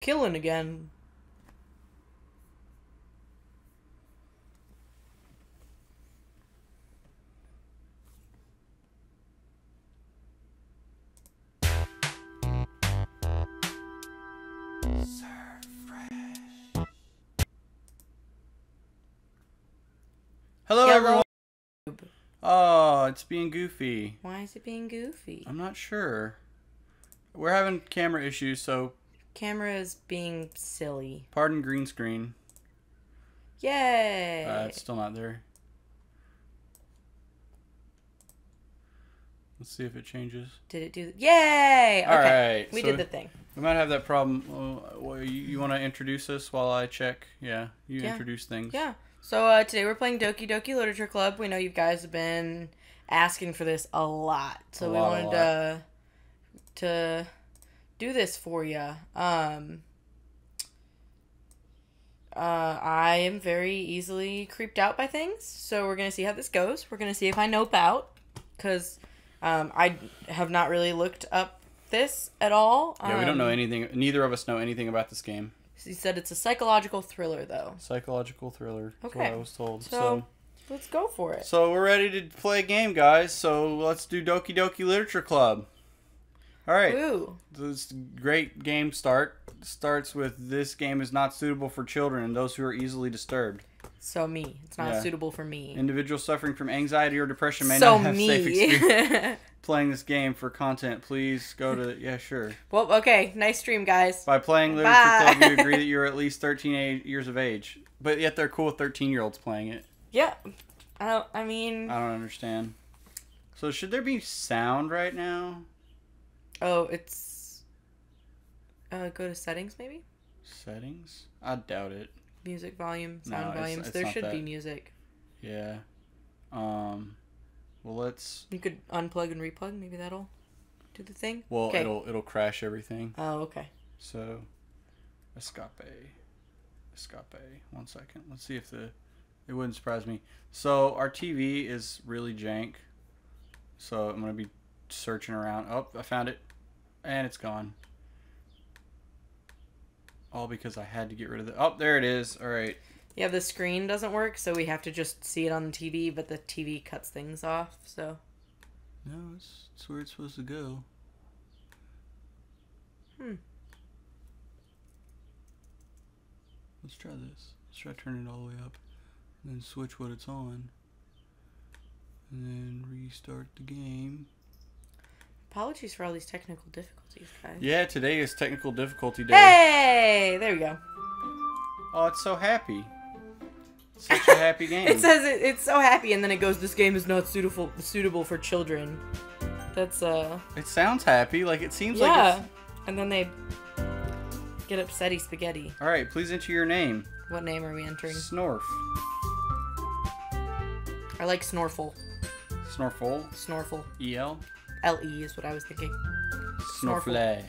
killing again. Hello, everyone. Oh, it's being goofy. Why is it being goofy? I'm not sure. We're having camera issues, so... Camera is being silly. Pardon green screen. Yay! It's still not there. Let's see if it changes. Did it do... Yay! Okay. All right. We did the thing. We might have that problem. You want to introduce us while I check? Yeah, you introduce things. Yeah. So today we're playing Doki Doki Literature Club. We know you guys have been asking for this a lot. So we wanted to do this for you. I am very easily creeped out by things. So we're going to see how this goes. We're going to see if I nope out. Because I have not really looked up this at all. Yeah, we don't know anything. Neither of us know anything about this game. He said it's a psychological thriller, though. Psychological thriller. That's okay. what I was told. So let's go for it. So we're ready to play a game, guys. So let's do Doki Doki Literature Club. All right. Woo. This great game starts with this game is not suitable for children and those who are easily disturbed. So me. It's not suitable for me. Individuals suffering from anxiety or depression may not have safe experience playing this game. For content, please go to... Yeah, sure. Well, okay. Nice stream, guys. By playing Literature Club, you agree that you're at least 13 years of age. But yet they're cool with 13-year-olds playing it. Yeah. I mean... I don't understand. So should there be sound right now? Oh, it's... go to settings, maybe? Settings? I doubt it. Music volume, sound volumes. There should be music. Yeah. Well, let's... You could unplug and replug. Maybe that'll do the thing. Well, it'll crash everything. Oh, okay. So, escape. 1 second. Let's see if it wouldn't surprise me. So, our TV is really jank. So, I'm going to be searching around. Oh, I found it. And it's gone. All because I had to get rid of it. Oh, there it is. All right. Yeah, the screen doesn't work, so we have to just see it on the TV, but the TV cuts things off, so... No, it's where it's supposed to go. Let's try this. Let's try turning it all the way up. And then switch what it's on. And then restart the game. Apologies for all these technical difficulties, guys. Yeah, today is technical difficulty day. Hey! There we go. Oh, it's so happy. Such a happy game. It says it's so happy, and then it goes, this game is not suitable for children. That's, It sounds happy. Like, it seems like yeah. And then they get upsetty spaghetti. Alright, please enter your name. What name are we entering? Snorf. I like Snorful. Snorful? Snorful. E-L? L-E is what I was thinking. Snorflay.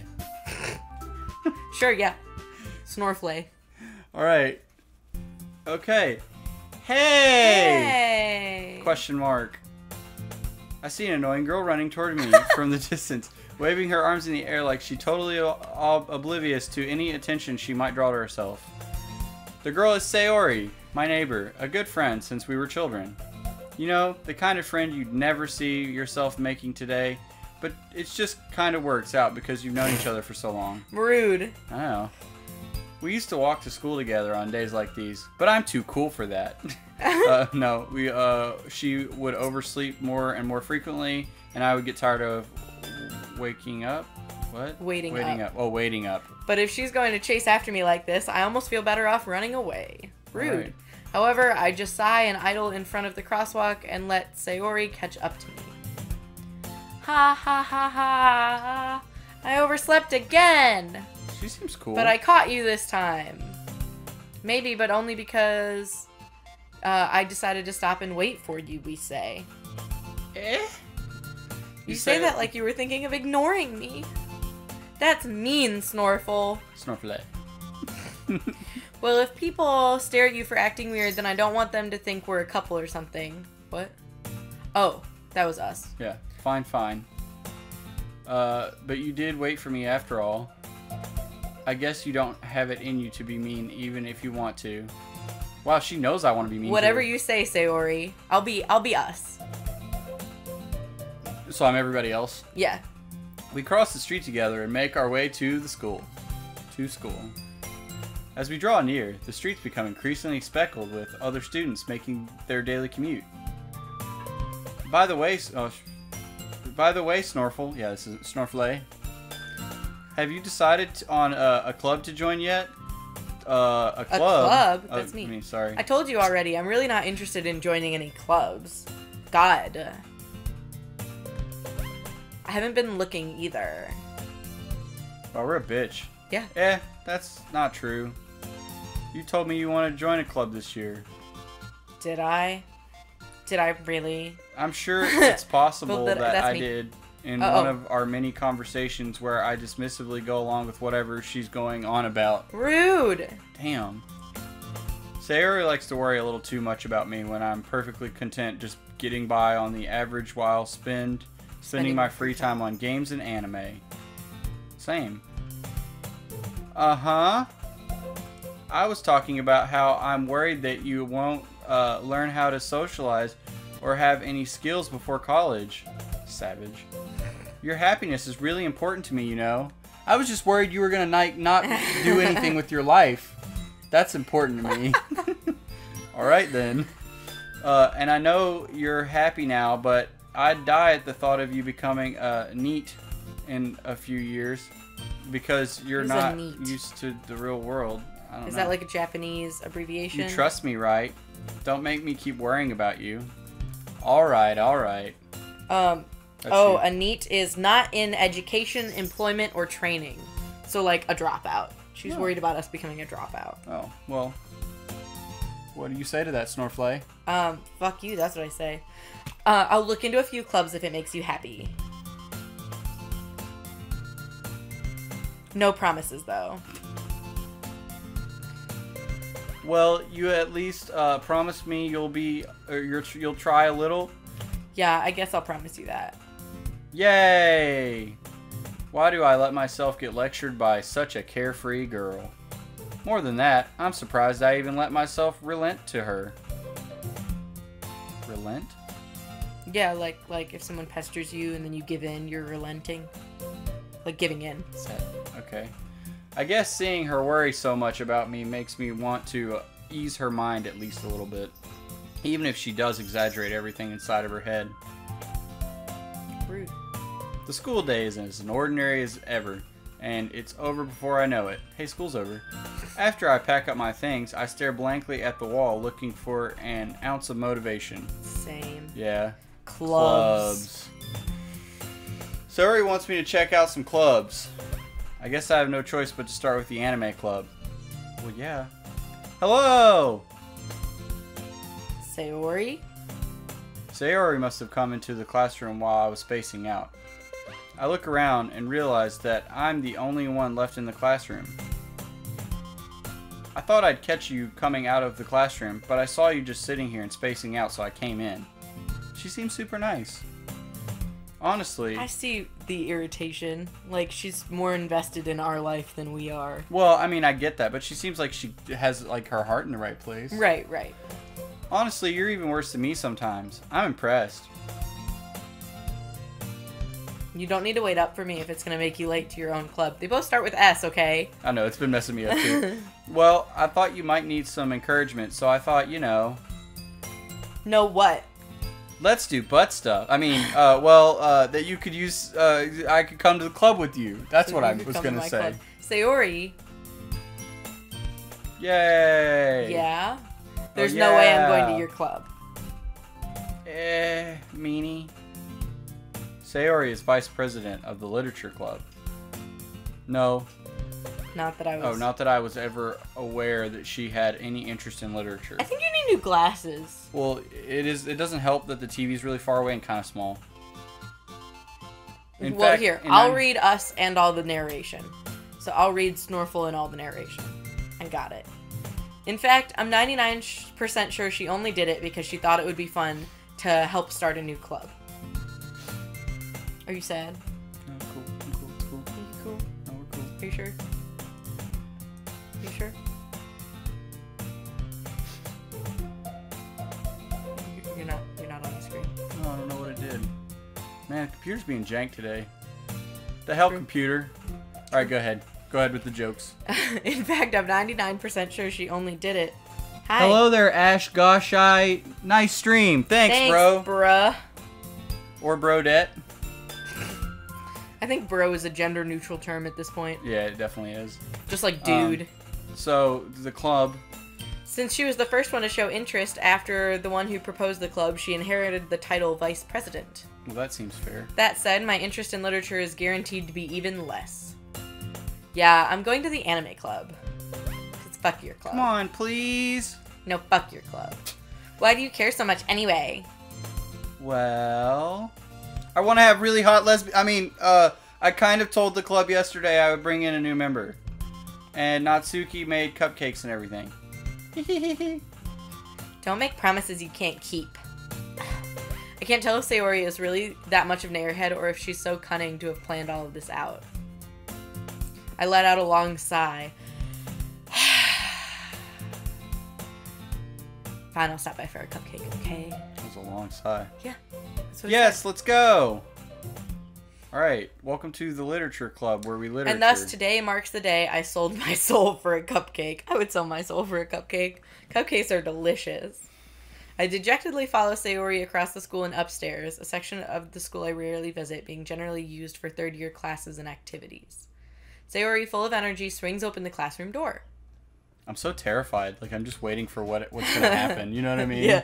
Sure, yeah. Snorflay. Alright. Okay. Hey! Hey! Question mark. I see an annoying girl running toward me from the distance, waving her arms in the air like she's totally oblivious to any attention she might draw to herself. The girl is Sayori, my neighbor, a good friend since we were children. You know, the kind of friend you'd never see yourself making today, but it just kind of works out because you've known each other for so long. Rude. I know. We used to walk to school together on days like these, but I'm too cool for that. She would oversleep more and more frequently, and I would get tired of waking up. What? Waiting up. Oh, waiting up. But if she's going to chase after me like this, I almost feel better off running away. Rude. Right. However, I just sigh and idle in front of the crosswalk and let Sayori catch up to me. Ha ha ha ha. I overslept again. She seems cool. But I caught you this time. Maybe, but only because I decided to stop and wait for you, we say. Eh? You say that like you were thinking of ignoring me. That's mean, Snorful. Snorflay. Well, if people stare at you for acting weird, then I don't want them to think we're a couple or something. What? Oh, that was us. Yeah, fine. But you did wait for me after all. I guess you don't have it in you to be mean, even if you want to. Wow, she knows I want to be mean. Whatever to her. you say, Sayori. I'll be us. So I'm everybody else. Yeah. We cross the street together and make our way to the school. As we draw near, the streets become increasingly speckled with other students making their daily commute. By the way, Snorfle. Yeah, this is Snorfle. Have you decided on a club to join yet? A club? A club? That's me. I mean, sorry. I told you already, I'm really not interested in joining any clubs. God. I haven't been looking either. Well, we're a bitch. Yeah. That's not true. You told me you wanted to join a club this year. Did I? Did I really? I'm sure it's possible Well, that I me. did in one of our many conversations where I dismissively go along with whatever she's going on about. Rude. Damn. Sayori likes to worry a little too much about me when I'm perfectly content just getting by on the average while spending my free time on games and anime. Same. Uh-huh. I was talking about how I'm worried that you won't learn how to socialize or have any skills before college. Savage. Your happiness is really important to me, you know. I was just worried you were gonna not do anything with your life. That's important to me. Alright then. And I know you're happy now, but I'd die at the thought of you becoming neat in a few years because you're not used to the real world. I don't know. Is that like a Japanese abbreviation? You trust me, right? Don't make me keep worrying about you. Alright. A NEET is not in education, employment, or training. So like a dropout. She's worried about us becoming a dropout. Oh, well. What do you say to that, Snorflay? Fuck you, that's what I say. I'll look into a few clubs if it makes you happy. No promises, though. Well, you at least promised me you'll try a little. Yeah, I guess I'll promise you that. Yay! Why do I let myself get lectured by such a carefree girl? More than that, I'm surprised I even let myself relent to her. Relent? Yeah, like if someone pesters you and then you give in, you're relenting. Like giving in. Okay. I guess seeing her worry so much about me makes me want to ease her mind at least a little bit. Even if she does exaggerate everything inside of her head. Rude. The school day is as ordinary as ever, and it's over before I know it. Hey, school's over. After I pack up my things, I stare blankly at the wall looking for an ounce of motivation. Same. Yeah. Clubs. Sayori wants me to check out some clubs. I guess I have no choice but to start with the anime club. Well, yeah. Hello! Sayori? Sayori must have come into the classroom while I was spacing out. I look around and realize that I'm the only one left in the classroom. I thought I'd catch you coming out of the classroom, but I saw you just sitting here and spacing out, so I came in. She seems super nice. Honestly... I see the irritation. Like, she's more invested in our life than we are. Well, I mean, I get that, but she seems like she has, like, her heart in the right place. Right. Honestly, you're even worse than me sometimes. I'm impressed. You don't need to wait up for me if it's going to make you late to your own club. They both start with S, okay? I know, it's been messing me up too. Well, I thought you might need some encouragement, so I thought, you know... Know what? Let's do butt stuff. I mean, that you could use, I could come to the club with you. That's what I was going to say. Club. Sayori. Yay. Yeah? There's no way I'm going to your club. Meanie. Sayori is vice president of the literature club. No. Not that I was... Oh, not that I was ever aware that she had any interest in literature. I think you need new glasses. Well, it doesn't help that the TV's really far away and kind of small. In fact, here, I'll read us and all the narration. So I'll read Snorfle and all the narration. I got it. In fact, I'm 99% sure she only did it because she thought it would be fun to help start a new club. Are you sad? No, cool. I'm cool. It's cool. Are you cool? No, we're cool. Are you sure? Sure. You're not on the screen. Oh, I don't know what it did. Man, the computer's being jank today. The hell, computer. All right, go ahead. Go ahead with the jokes. In fact, I'm 99% sure she only did it. Hi. Hello there, Ash Goshai. Nice stream. Thanks, bro. Bruh. Or brodette. I think bro is a gender neutral term at this point. Yeah, it definitely is. Just like dude. So, the club. Since she was the first one to show interest after the one who proposed the club, she inherited the title vice president. Well, that seems fair. That said, my interest in literature is guaranteed to be even less. Yeah, I'm going to the anime club. It's fuck your club. Come on, please. No, fuck your club. Why do you care so much anyway? Well, I want to have really hot I kind of told the club yesterday I would bring in a new member. And Natsuki made cupcakes and everything. Don't make promises you can't keep. I can't tell if Sayori is really that much of an airhead or if she's so cunning to have planned all of this out. I let out a long sigh. Fine, I'll stop by for a cupcake, okay? That was a long sigh. Yeah. Yes, let's go! Alright, welcome to the Literature Club, where we literature. And thus, today marks the day I sold my soul for a cupcake. I would sell my soul for a cupcake. Cupcakes are delicious. I dejectedly follow Sayori across the school and upstairs, a section of the school I rarely visit, being generally used for third-year classes and activities. Sayori, full of energy, swings open the classroom door. I'm so terrified. Like, I'm just waiting for what's going to happen. You know what I mean? Yeah.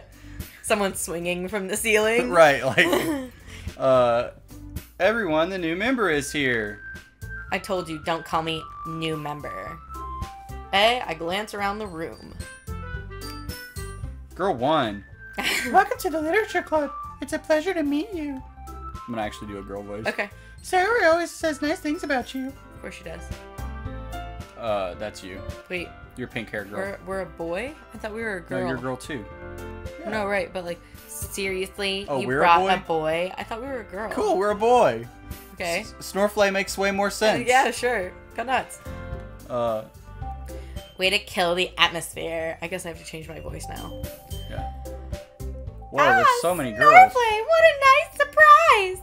Someone swinging from the ceiling. Right, like, everyone, the new member is here. I told you, don't call me new member. I glance around the room. Girl 1. Welcome to the Literature Club. It's a pleasure to meet you. I'm going to actually do a girl voice. Okay. Sayori always says nice things about you. Of course she does. That's you. Wait. You're pink-haired girl. We're a boy? I thought we were a girl. No, you're a girl too. Yeah. No, right, but like, seriously? Oh, you we're brought a boy? I thought we were a girl. Cool, we're a boy. Okay. Snorflay makes way more sense. Yeah, sure. Go nuts. Way to kill the atmosphere. I guess I have to change my voice now. Yeah. Whoa, there's so many girls. Snorflay, what a nice surprise!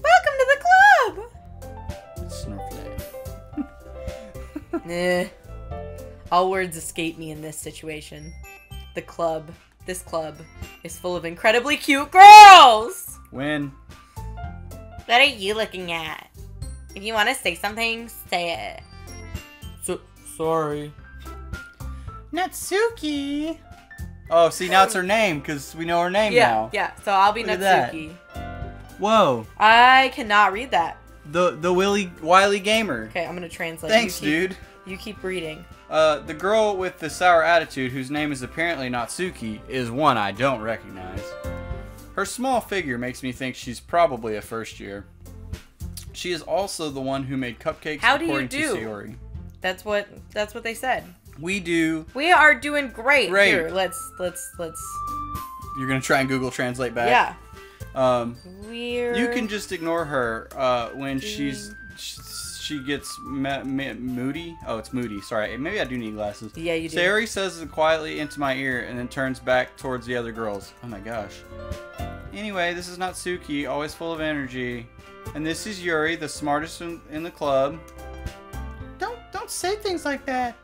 Welcome to the club! Snorflay. All words escape me in this situation. This club, is full of incredibly cute girls! Win. What are you looking at? If you want to say something, say it. Sorry. Natsuki! Oh, see, now it's her name, because we know her name now. Yeah, so I'll be Look at Natsuki. Whoa. I cannot read that. The Wily Gamer. Okay, I'm going to translate. Thanks, dude. You keep reading. The girl with the sour attitude, whose name is apparently Natsuki, is one I don't recognize. Her small figure makes me think she's probably a first year. She is also the one who made cupcakes according to Sayori. That's what they said. We do. We are doing great. Great. Here, let's. You're gonna try and Google Translate back? Yeah. You can just ignore her when she gets moody. Oh, it's moody. Sorry. Maybe I do need glasses. Yeah, you do. Sayori says it quietly into my ear and then turns back towards the other girls. Oh my gosh. Anyway, this is Natsuki, always full of energy. And this is Yuri, the smartest in the club. Don't say things like that.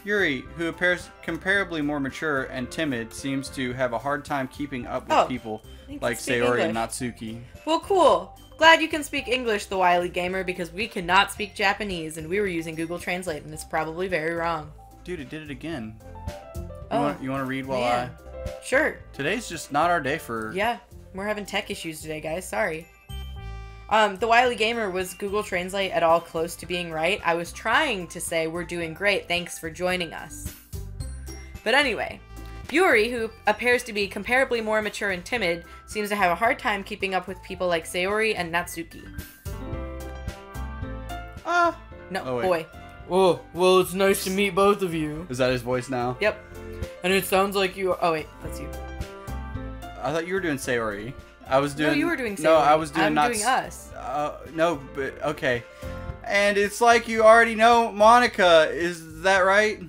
Yuri, who appears comparably more mature and timid, seems to have a hard time keeping up with people like Sayori and Natsuki. Well, cool. Glad you can speak English, the wily gamer, because we cannot speak Japanese, and we were using Google Translate, and it's probably very wrong. Dude, it did it again. You want to read while I... Sure. Today's just not our day for... Yeah, we're having tech issues today, guys. Sorry. The wily gamer, was Google Translate at all close to being right? I was trying to say we're doing great, thanks for joining us. But anyway, Yuri, who appears to be comparably more mature and timid, seems to have a hard time keeping up with people like Sayori and Natsuki. No, boy. Oh, well, it's nice to meet both of you. Is that his voice now? Yep. And it sounds like you... Oh, wait, that's you. I thought you were doing Sayori. I was doing... No, you were doing Sayori. No, I was doing... I'm doing us. No, but... Okay. And it's like you already know Monica is that right?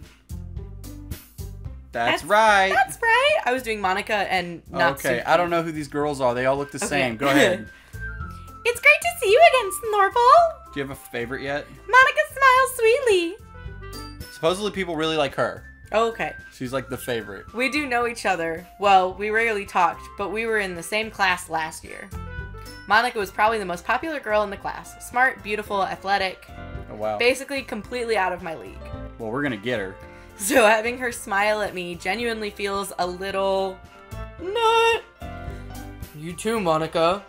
That's right. That's right. I was doing Monica and Natsuki. Okay, I don't know who these girls are. They all look the same. Go ahead. It's great to see you again, Snorple. Do you have a favorite yet? Monica smiles sweetly. Supposedly people really like her. Oh, okay. She's like the favorite. We do know each other. Well, we rarely talked, but we were in the same class last year. Monica was probably the most popular girl in the class. Smart, beautiful, athletic. Oh, wow. Basically completely out of my league. Well, we're gonna get her. So having her smile at me genuinely feels a little... Nut. You too, Monica.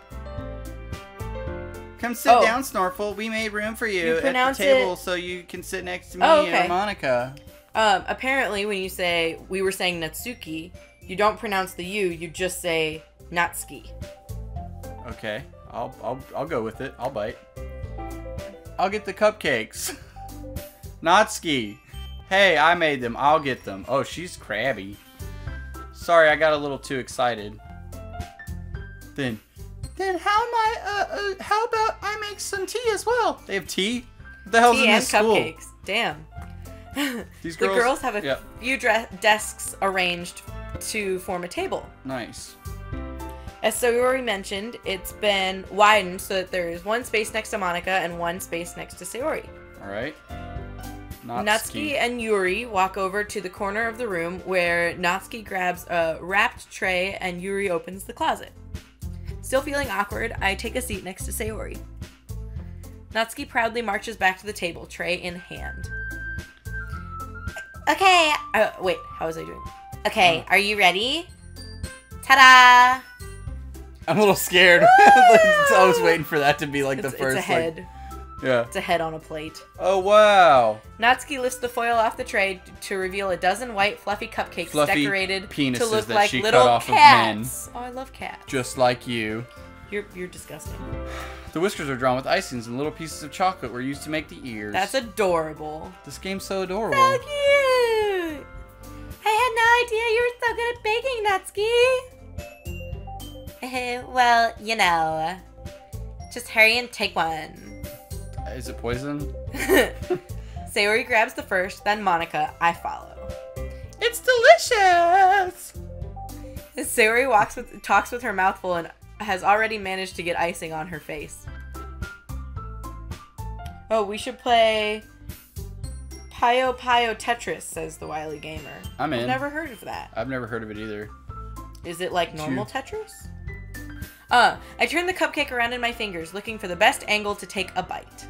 Come sit down, Snorful. We made room for you at the table so you can sit next to me and Monica. Apparently, when you say, we were saying Natsuki, you don't pronounce the U, you just say Natsuki. Okay, I'll go with it. I'll bite. I'll get the cupcakes. Natsuki. Hey, I made them. I'll get them. Oh, she's crabby. Sorry, I got a little too excited. Then how about I make some tea as well? They have tea? What the hell's tea in this and school? Cupcakes. Damn. These the girls have a few desks arranged to form a table. Nice. As Sayori mentioned, it's been widened so that there is one space next to Monica and one space next to Sayori. Alright. Natsuki and Yuri walk over to the corner of the room where Natsuki grabs a wrapped tray and Yuri opens the closet. Still feeling awkward, I take a seat next to Sayori. Natsuki proudly marches back to the table, tray in hand. Okay. Wait, how was I doing? Okay, are you ready? Ta-da! I'm a little scared. I was waiting for that to be like the first. It's a head. Yeah. It's a head on a plate. Oh, wow. Natsuki lifts the foil off the tray to reveal a dozen white fluffy cupcakes decorated to look like little cats. Oh, I love cats. Just like you. You're disgusting. The whiskers are drawn with icings and little pieces of chocolate were used to make the ears. That's adorable. This game's so adorable. So cute. I had no idea you were so good at baking, Natsuki. Well, you know. Just hurry and take one. Is it poison? Sayori grabs the first, then Monica. I follow. It's delicious! Sayori talks with her mouth full and has already managed to get icing on her face. Oh, we should play Puyo Puyo Tetris, says the wily gamer. I'm in. I've never heard of that. I've never heard of it either. Is it like normal Tetris? I turn the cupcake around in my fingers, looking for the best angle to take a bite.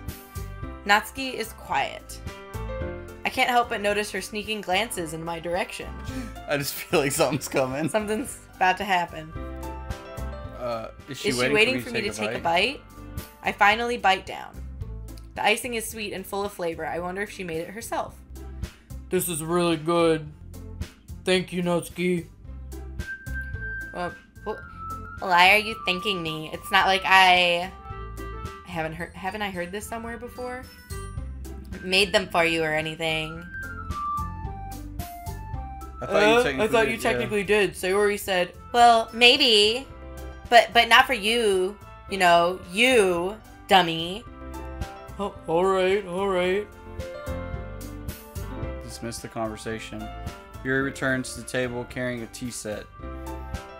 Natsuki is quiet. I can't help but notice her sneaking glances in my direction. I just feel like something's coming. Something's about to happen. Is she waiting for me to take a bite? I finally bite down. The icing is sweet and full of flavor. I wonder if she made it herself. This is really good. Thank you, Natsuki. Why are you thanking me? It's not like haven't I heard this somewhere before? Made them for you or anything. I thought you technically did. Sayori said, well, maybe, but not for you. You know, you, dummy. Oh, all right. Dismiss the conversation. Yuri returns to the table carrying a tea set.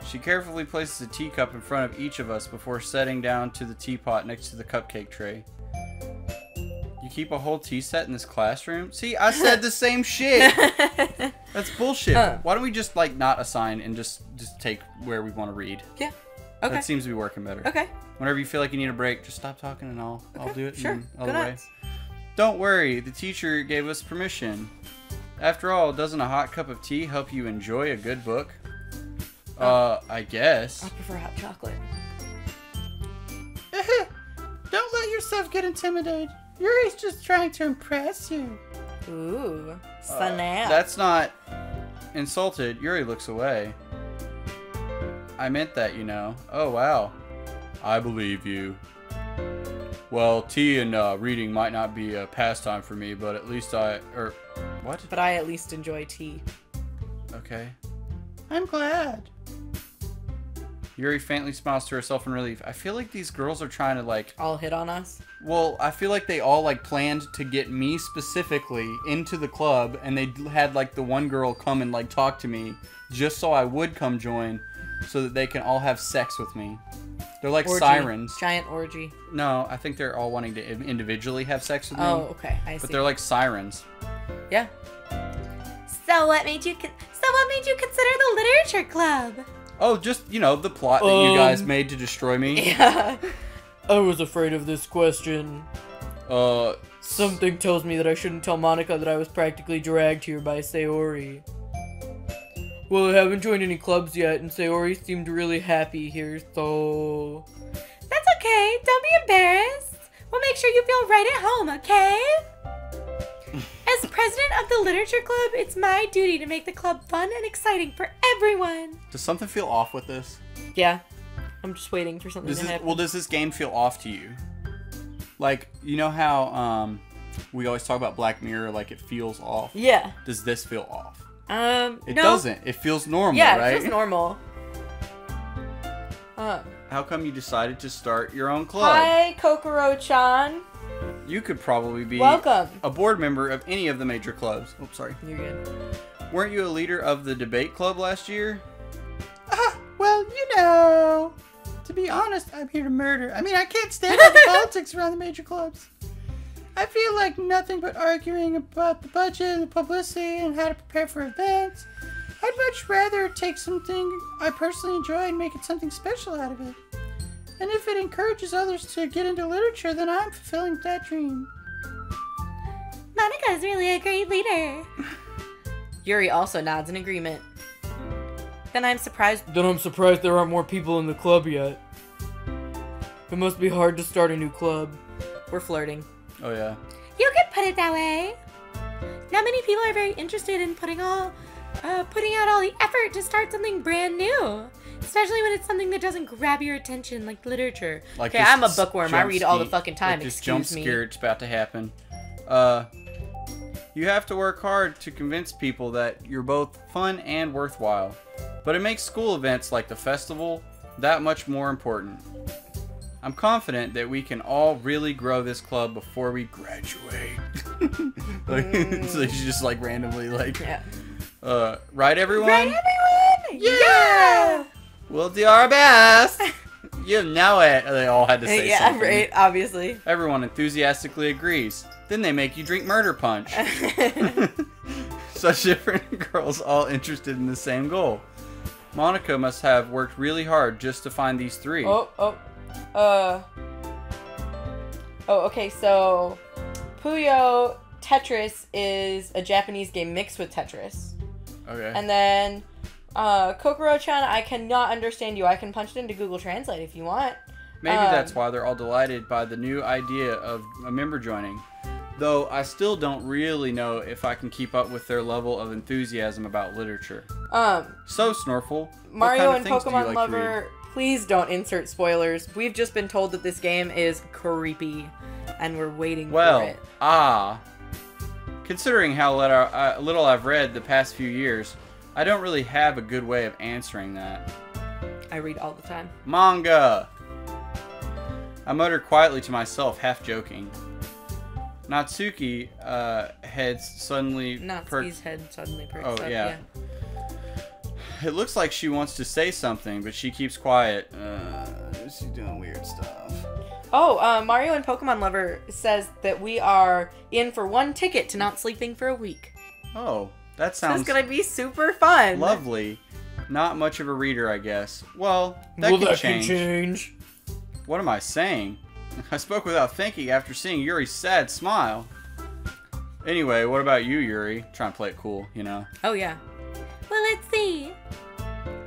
She carefully places a teacup in front of each of us before setting down to the teapot next to the cupcake tray. You keep a whole tea set in this classroom? See, I said the same shit. That's bullshit. Why don't we just like not assign and just take where we want to read? Yeah. Okay. That seems to be working better. Okay. Whenever you feel like you need a break, just stop talking and I'll do it. Sure. Other way. Don't worry, the teacher gave us permission. After all, doesn't a hot cup of tea help you enjoy a good book? I guess. I prefer hot chocolate. Don't let yourself get intimidated. Yuri's just trying to impress you. Ooh, snap. That's not insulted. Yuri looks away. I meant that, you know. Oh, wow. I believe you. Well, tea and reading might not be a pastime for me, but at least what? But I at least enjoy tea. Okay. I'm glad. Yuri faintly smiles to herself in relief. I feel like these girls are trying to, like... All hit on us? Well, I feel like they all, like, planned to get me specifically into the club, and they had, like, the one girl come and, like, talk to me just so I would come join so that they can all have sex with me. They're like Orgy. sirens. Giant orgy. No, I think they're all wanting to individually have sex with me. Oh, okay. I see. But they're like sirens. Yeah. So what made you consider the literature club? Oh, just, you know, the plot that you guys made to destroy me. Yeah. I was afraid of this question. Uh... Something tells me that I shouldn't tell Monica that I was practically dragged here by Sayori. Well, I haven't joined any clubs yet, and Sayori seemed really happy here, so... That's okay. Don't be embarrassed. We'll make sure you feel right at home, okay? As president of the literature club, it's my duty to make the club fun and exciting for everyone. Does something feel off with this? Yeah. I'm just waiting for something to happen. Well, does this game feel off to you? Like, you know how we always talk about Black Mirror, like it feels off? Yeah. Does this feel off? It no. doesn't. It feels normal, yeah, right? Yeah, it feels normal. How come you decided to start your own club? Hi, Kokoro-chan. You could probably be Welcome. A board member of any of the major clubs. Oops, sorry. You're good. Weren't you a leader of the debate club last year? Well, you know, to be honest, I'm here to murder. I mean, I can't stand all the politics around the major clubs. I feel like nothing but arguing about the budget and the publicity and how to prepare for events. I'd much rather take something I personally enjoy and make it something special out of it. And if it encourages others to get into literature, then I'm fulfilling that dream. Monica's really a great leader. Yuri also nods in agreement. Then I'm surprised there aren't more people in the club yet. It must be hard to start a new club. We're flirting. Oh, yeah. You could put it that way. Not many people are very interested in putting out all the effort to start something brand new. Especially when it's something that doesn't grab your attention, like literature. Like okay, I'm a bookworm. I read all the fucking time. Like this Excuse jump me. scare it's about to happen. You have to work hard to convince people that you're both fun and worthwhile. But it makes school events like the festival that much more important. I'm confident that we can all really grow this club before we graduate. So you just like randomly like, Yeah. right everyone? Right, everyone? Yeah! We'll do our best! You know it! They all had to say yeah, something. right, obviously. Everyone enthusiastically agrees. Then they make you drink murder punch. Such different girls all interested in the same goal. Monica must have worked really hard just to find these three. Okay, so Puyo Tetris is a Japanese game mixed with Tetris. Okay. And then Kokoro-chan, I cannot understand you. I can punch it into Google Translate if you want. Maybe that's why they're all delighted by the new idea of a member joining. Though I still don't really know if I can keep up with their level of enthusiasm about literature. So, Snorful, Mario what kind and of things do you Pokemon like to Lover, please don't insert spoilers. We've just been told that this game is creepy, and we're waiting for it. Considering how little I've read the past few years, I don't really have a good way of answering that. I read all the time. Manga! I muttered quietly to myself, half joking. Natsuki heads suddenly Natsuki's head suddenly perks Oh, up. yeah. It looks like she wants to say something, but she keeps quiet. She's doing weird stuff. Oh, Mario and Pokemon Lover says that we are in for one ticket to not sleeping for a week. Oh, that sounds This is gonna be super fun. lovely. Not much of a reader, I guess. Well, that can change. What am I saying? I spoke without thinking after seeing Yuri's sad smile. Anyway, what about you, Yuri? Trying to play it cool, you know? Oh, yeah. Well, let's see.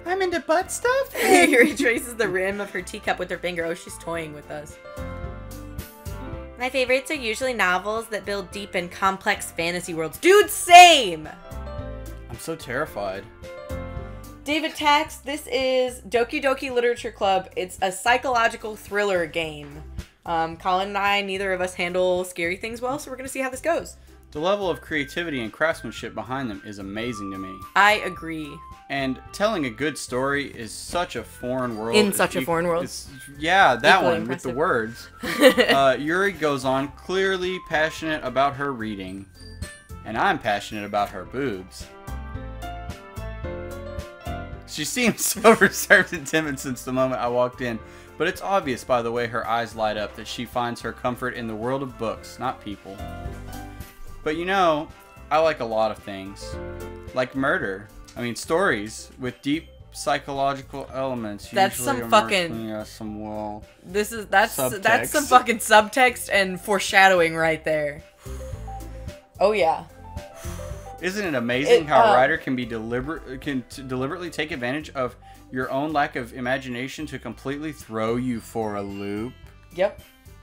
I'm into butt stuff? Yuri traces the rim of her teacup with her finger. Oh, she's toying with us. My favorites are usually novels that build deep and complex Fantasy worlds. Dude, same! I'm so terrified. David Tax, this is Doki Doki Literature Club. It's a psychological thriller game. Colin and I, neither of us handle scary things well, so we're going to see how this goes. The level of creativity and craftsmanship behind them is amazing to me. I agree. And telling a good story is such a foreign world. In such a foreign world. Yeah, that Equally one with the impressive. words. Yuri goes on, clearly passionate about her reading. And I'm passionate about her boobs. She seems so reserved and timid since the moment I walked in. But it's obvious by the way her eyes light up that she finds her comfort in the world of books, not people. But you know, I like a lot of things. Like murder. I mean, stories with deep psychological elements. That's usually some immersed fucking- in, some well. That's Subtext. some fucking subtext and foreshadowing right there. Oh yeah. Isn't it amazing It, how a writer can be deliberately take advantage of your own lack of imagination to completely throw you for a loop?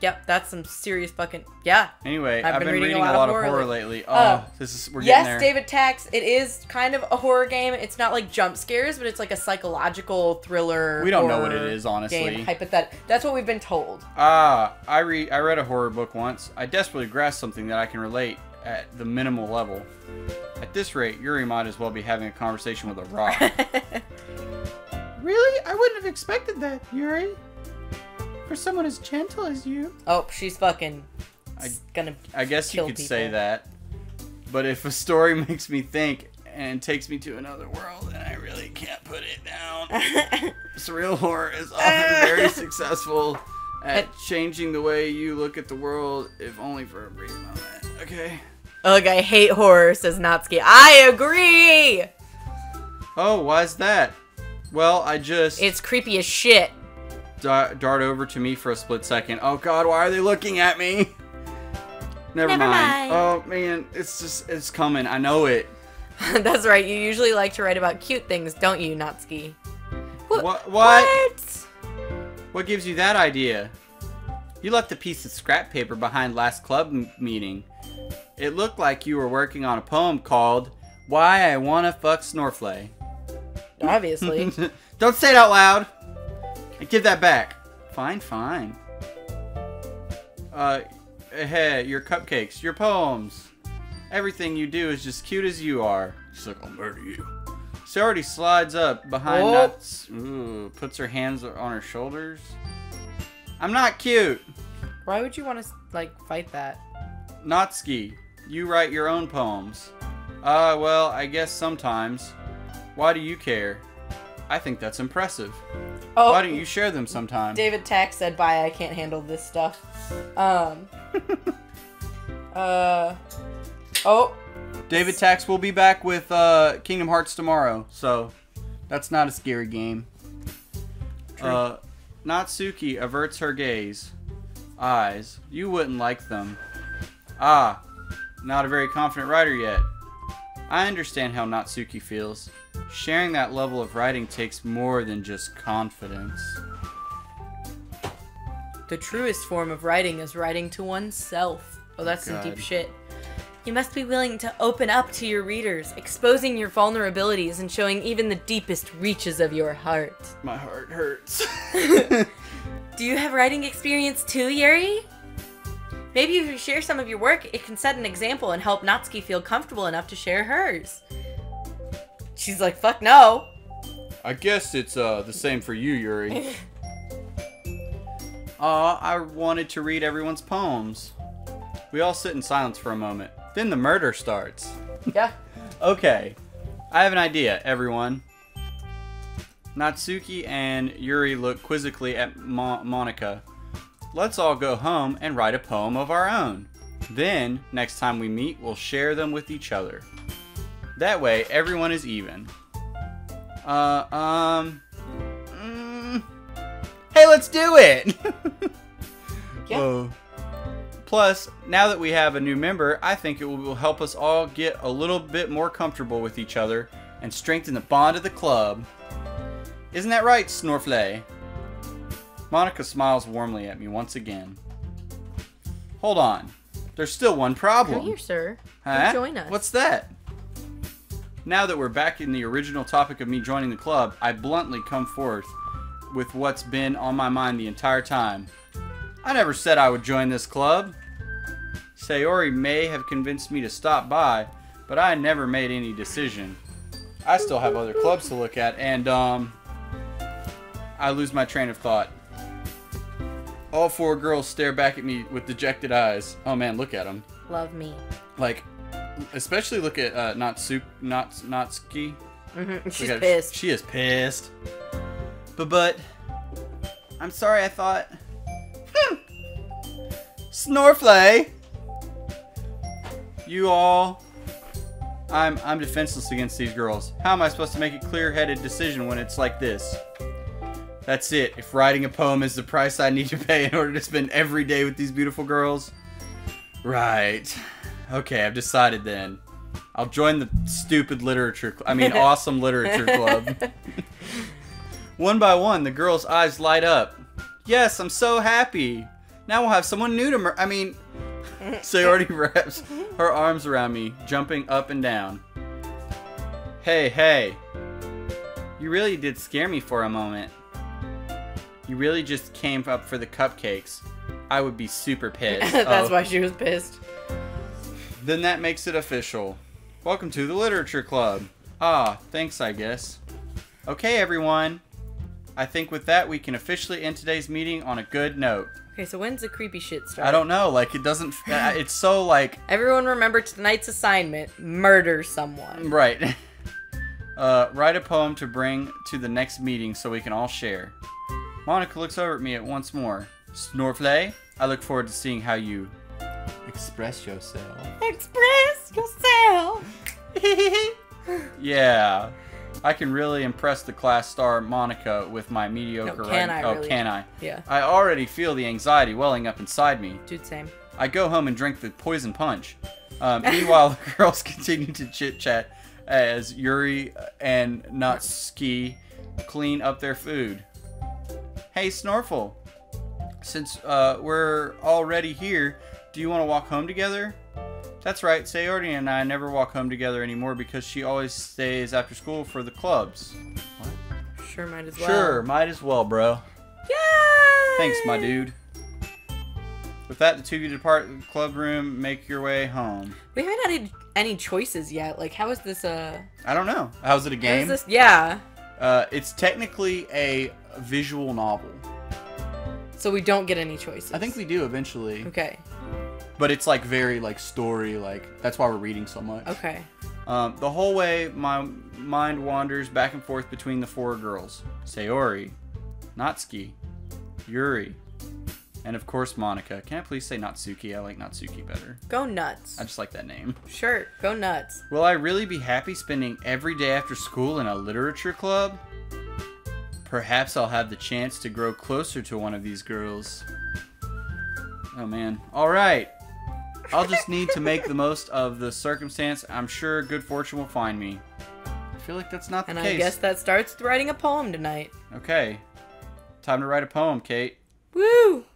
Yep, that's some serious fucking yeah. Anyway, I've I've been been reading reading a a lot lot of of horror horror lately. Oh, we're getting Yes, there. David Tax, it is kind of a horror game. It's not like jump scares, but it's like a psychological thriller. We don't know what horror it is, honestly. Game. That's what we've been told. I read a horror book once. I desperately grasped something that I can relate at the minimal level. At this rate, Yuri might as well be having a conversation with a rock. Really? I wouldn't have expected that, Yuri. For someone as gentle as you. Oh, she's fucking gonna I guess you kill could people. say that. But if a story makes me think and takes me to another world, then I really can't put it down. Surreal horror is often very successful at changing the way you look at the world, if only for a brief moment. Okay. Ugh, I hate horror, says Natsuki. I agree! Oh, why's that? Well, I just... It's creepy as shit. dart over to me for a split second. Oh god, why are they looking at me? Never mind. Oh man, it's coming. I know it. That's right, you usually like to write about cute things, don't you, Natsuki? What? What gives you that idea? You left a piece of scrap paper behind last club meeting. It looked like you were working on a poem called Why I Wanna Fuck Snorflay. Obviously. Don't say it out loud. And give that back. Fine. Hey, your cupcakes, your poems. Everything you do is just cute as you are. She's like, I'll murder you. She already slides up behind Nuts. Ooh, puts her hands on her shoulders. I'm not cute. Why would you want to, like, fight that? Natsuki, you write your own poems. Well, I guess sometimes. Why do you care? I think that's impressive. Oh, Why don't you share them sometime? David Tax said, bye, I can't handle this stuff. David Tax will be back with Kingdom Hearts tomorrow, so that's not a scary game. Natsuki averts her gaze. Eyes. You wouldn't like them. Ah, not a very confident writer yet. I understand how Natsuki feels. Sharing that level of writing takes more than just confidence. The truest form of writing is writing to oneself. Oh, that's some deep shit. You must be willing to open up to your readers, exposing your vulnerabilities and showing even the deepest reaches of your heart. My heart hurts. Do you have writing experience too, Yuri? Maybe if you share some of your work, it can set an example and help Natsuki feel comfortable enough to share hers. She's like, fuck no. I guess it's the same for you, Yuri. I wanted to read everyone's poems. We all sit in silence for a moment. Then the murder starts. Yeah. Okay, I have an idea, everyone. Natsuki and Yuri look quizzically at Monica. Let's all go home and write a poem of our own. Then, next time we meet, we'll share them with each other. That way, everyone is even. Hey, let's do it! Yeah. Plus, now that we have a new member, I think it will help us all get a little bit more comfortable with each other and strengthen the bond of the club. Isn't that right, Snorflay? Monica smiles warmly at me once again. Hold on. There's still one problem. Come here, sir. Huh? Come join us. What's that? Now that we're back in the original topic of me joining the club, I bluntly come forth with what's been on my mind the entire time. I never said I would join this club. Sayori may have convinced me to stop by, but I never made any decision. I still have other clubs to look at, and I lose my train of thought. All 4 girls stare back at me with dejected eyes. Oh man, look at them. Love me. Like, especially look at Natsuki. She's pissed. She is pissed. But I'm sorry, I thought. Snorflay. You all. I'm defenseless against these girls. How am I supposed to make a clear-headed decision when it's like this? That's it. If writing a poem is the price I need to pay in order to spend every day with these beautiful girls. Right. Okay, I've decided then. I'll join the stupid awesome literature club. One by one, the girls' eyes light up. Yes, I'm so happy. Now we'll have someone new to Sayori wraps her arms around me, jumping up and down. Hey. You really did scare me for a moment. You really just came up for the cupcakes. I would be super pissed. That's why she was pissed. Then that makes it official. Welcome to the Literature Club. Ah, thanks, I guess. Okay, everyone. I think with that, we can officially end today's meeting on a good note. Okay, so when's the creepy shit start? I don't know. Like, it doesn't... It's so, like... Everyone remember tonight's assignment. Murder someone. Right. Write a poem to bring to the next meeting so we can all share. Monica looks over at me once more. Snorflay, I look forward to seeing how you... express yourself. Express yourself. Yeah. I can really impress the class star Monica with my mediocre writing. Really? Can I? Yeah. I already feel the anxiety welling up inside me. Dude, same. I go home and drink the poison punch. Meanwhile, the girls continue to chit-chat as Yuri and Natsuki clean up their food. Hey, Snorfle. Since we're already here, do you want to walk home together? That's right, Sayori and I never walk home together anymore because she always stays after school for the clubs. What? Sure, might as well. Sure, might as well, bro. Yay! Thanks, my dude. With that, the two of you depart the club room, make your way home. We haven't had any choices yet. Like, how is this I don't know. How's it a game? How is this? Yeah. It's technically a visual novel. So we don't get any choices. I think we do eventually. Okay. But it's like very like story, like that's why we're reading so much. Okay. The whole way my mind wanders back and forth between the 4 girls. Sayori, Natsuki, Yuri, and of course Monica. Can I please say Natsuki? I like Natsuki better. Go nuts. I just like that name. Sure, go nuts. Will I really be happy spending every day after school in a literature club? Perhaps I'll have the chance to grow closer to one of these girls. Oh man. Alright. I'll just need to make the most of the circumstance. I'm sure good fortune will find me. I feel like that's not the case. And I guess that starts with writing a poem tonight. Okay. Time to write a poem, Kate. Woo!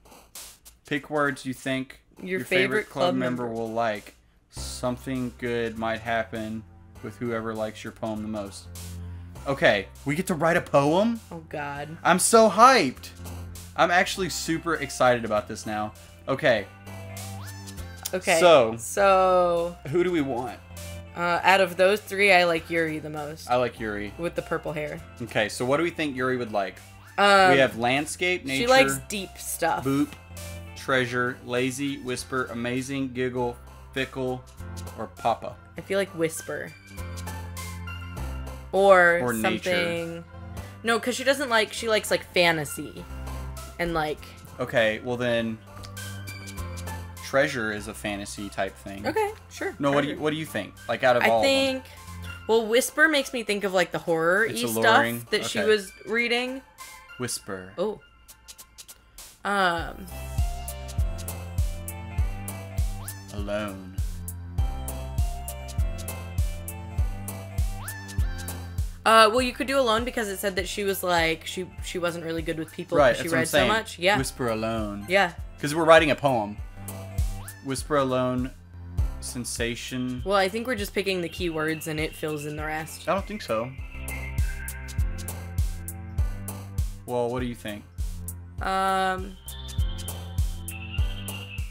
Pick words you think your favorite club member will like. Something good might happen with whoever likes your poem the most. Okay, we get to write a poem? Oh god. I'm so hyped! I'm actually super excited about this now. Okay. Okay. So who do we want? out of those 3, I like Yuri the most. I like Yuri. With the purple hair. Okay, so what do we think Yuri would like? We have landscape, nature. She likes deep stuff. Boop, treasure, lazy, whisper, amazing, giggle, fickle, or papa. I feel like whisper. Or something. Nature. No, because she doesn't like. She likes like fantasy, and like. Okay, well then. Treasure is a fantasy type thing. Okay, sure. No, what do you think? Like out of all I think. Well, whisper makes me think of like the horror-y stuff that she was reading. Whisper. Oh. Alone. Well, you could do alone because it said that she was like she wasn't really good with people. Right, She that's what I'm read so saying. much. Yeah. Whisper alone. Yeah. Because we're writing a poem. Whisper alone. Sensation. Well, I think we're just picking the keywords and it fills in the rest. I don't think so. Well, what do you think? I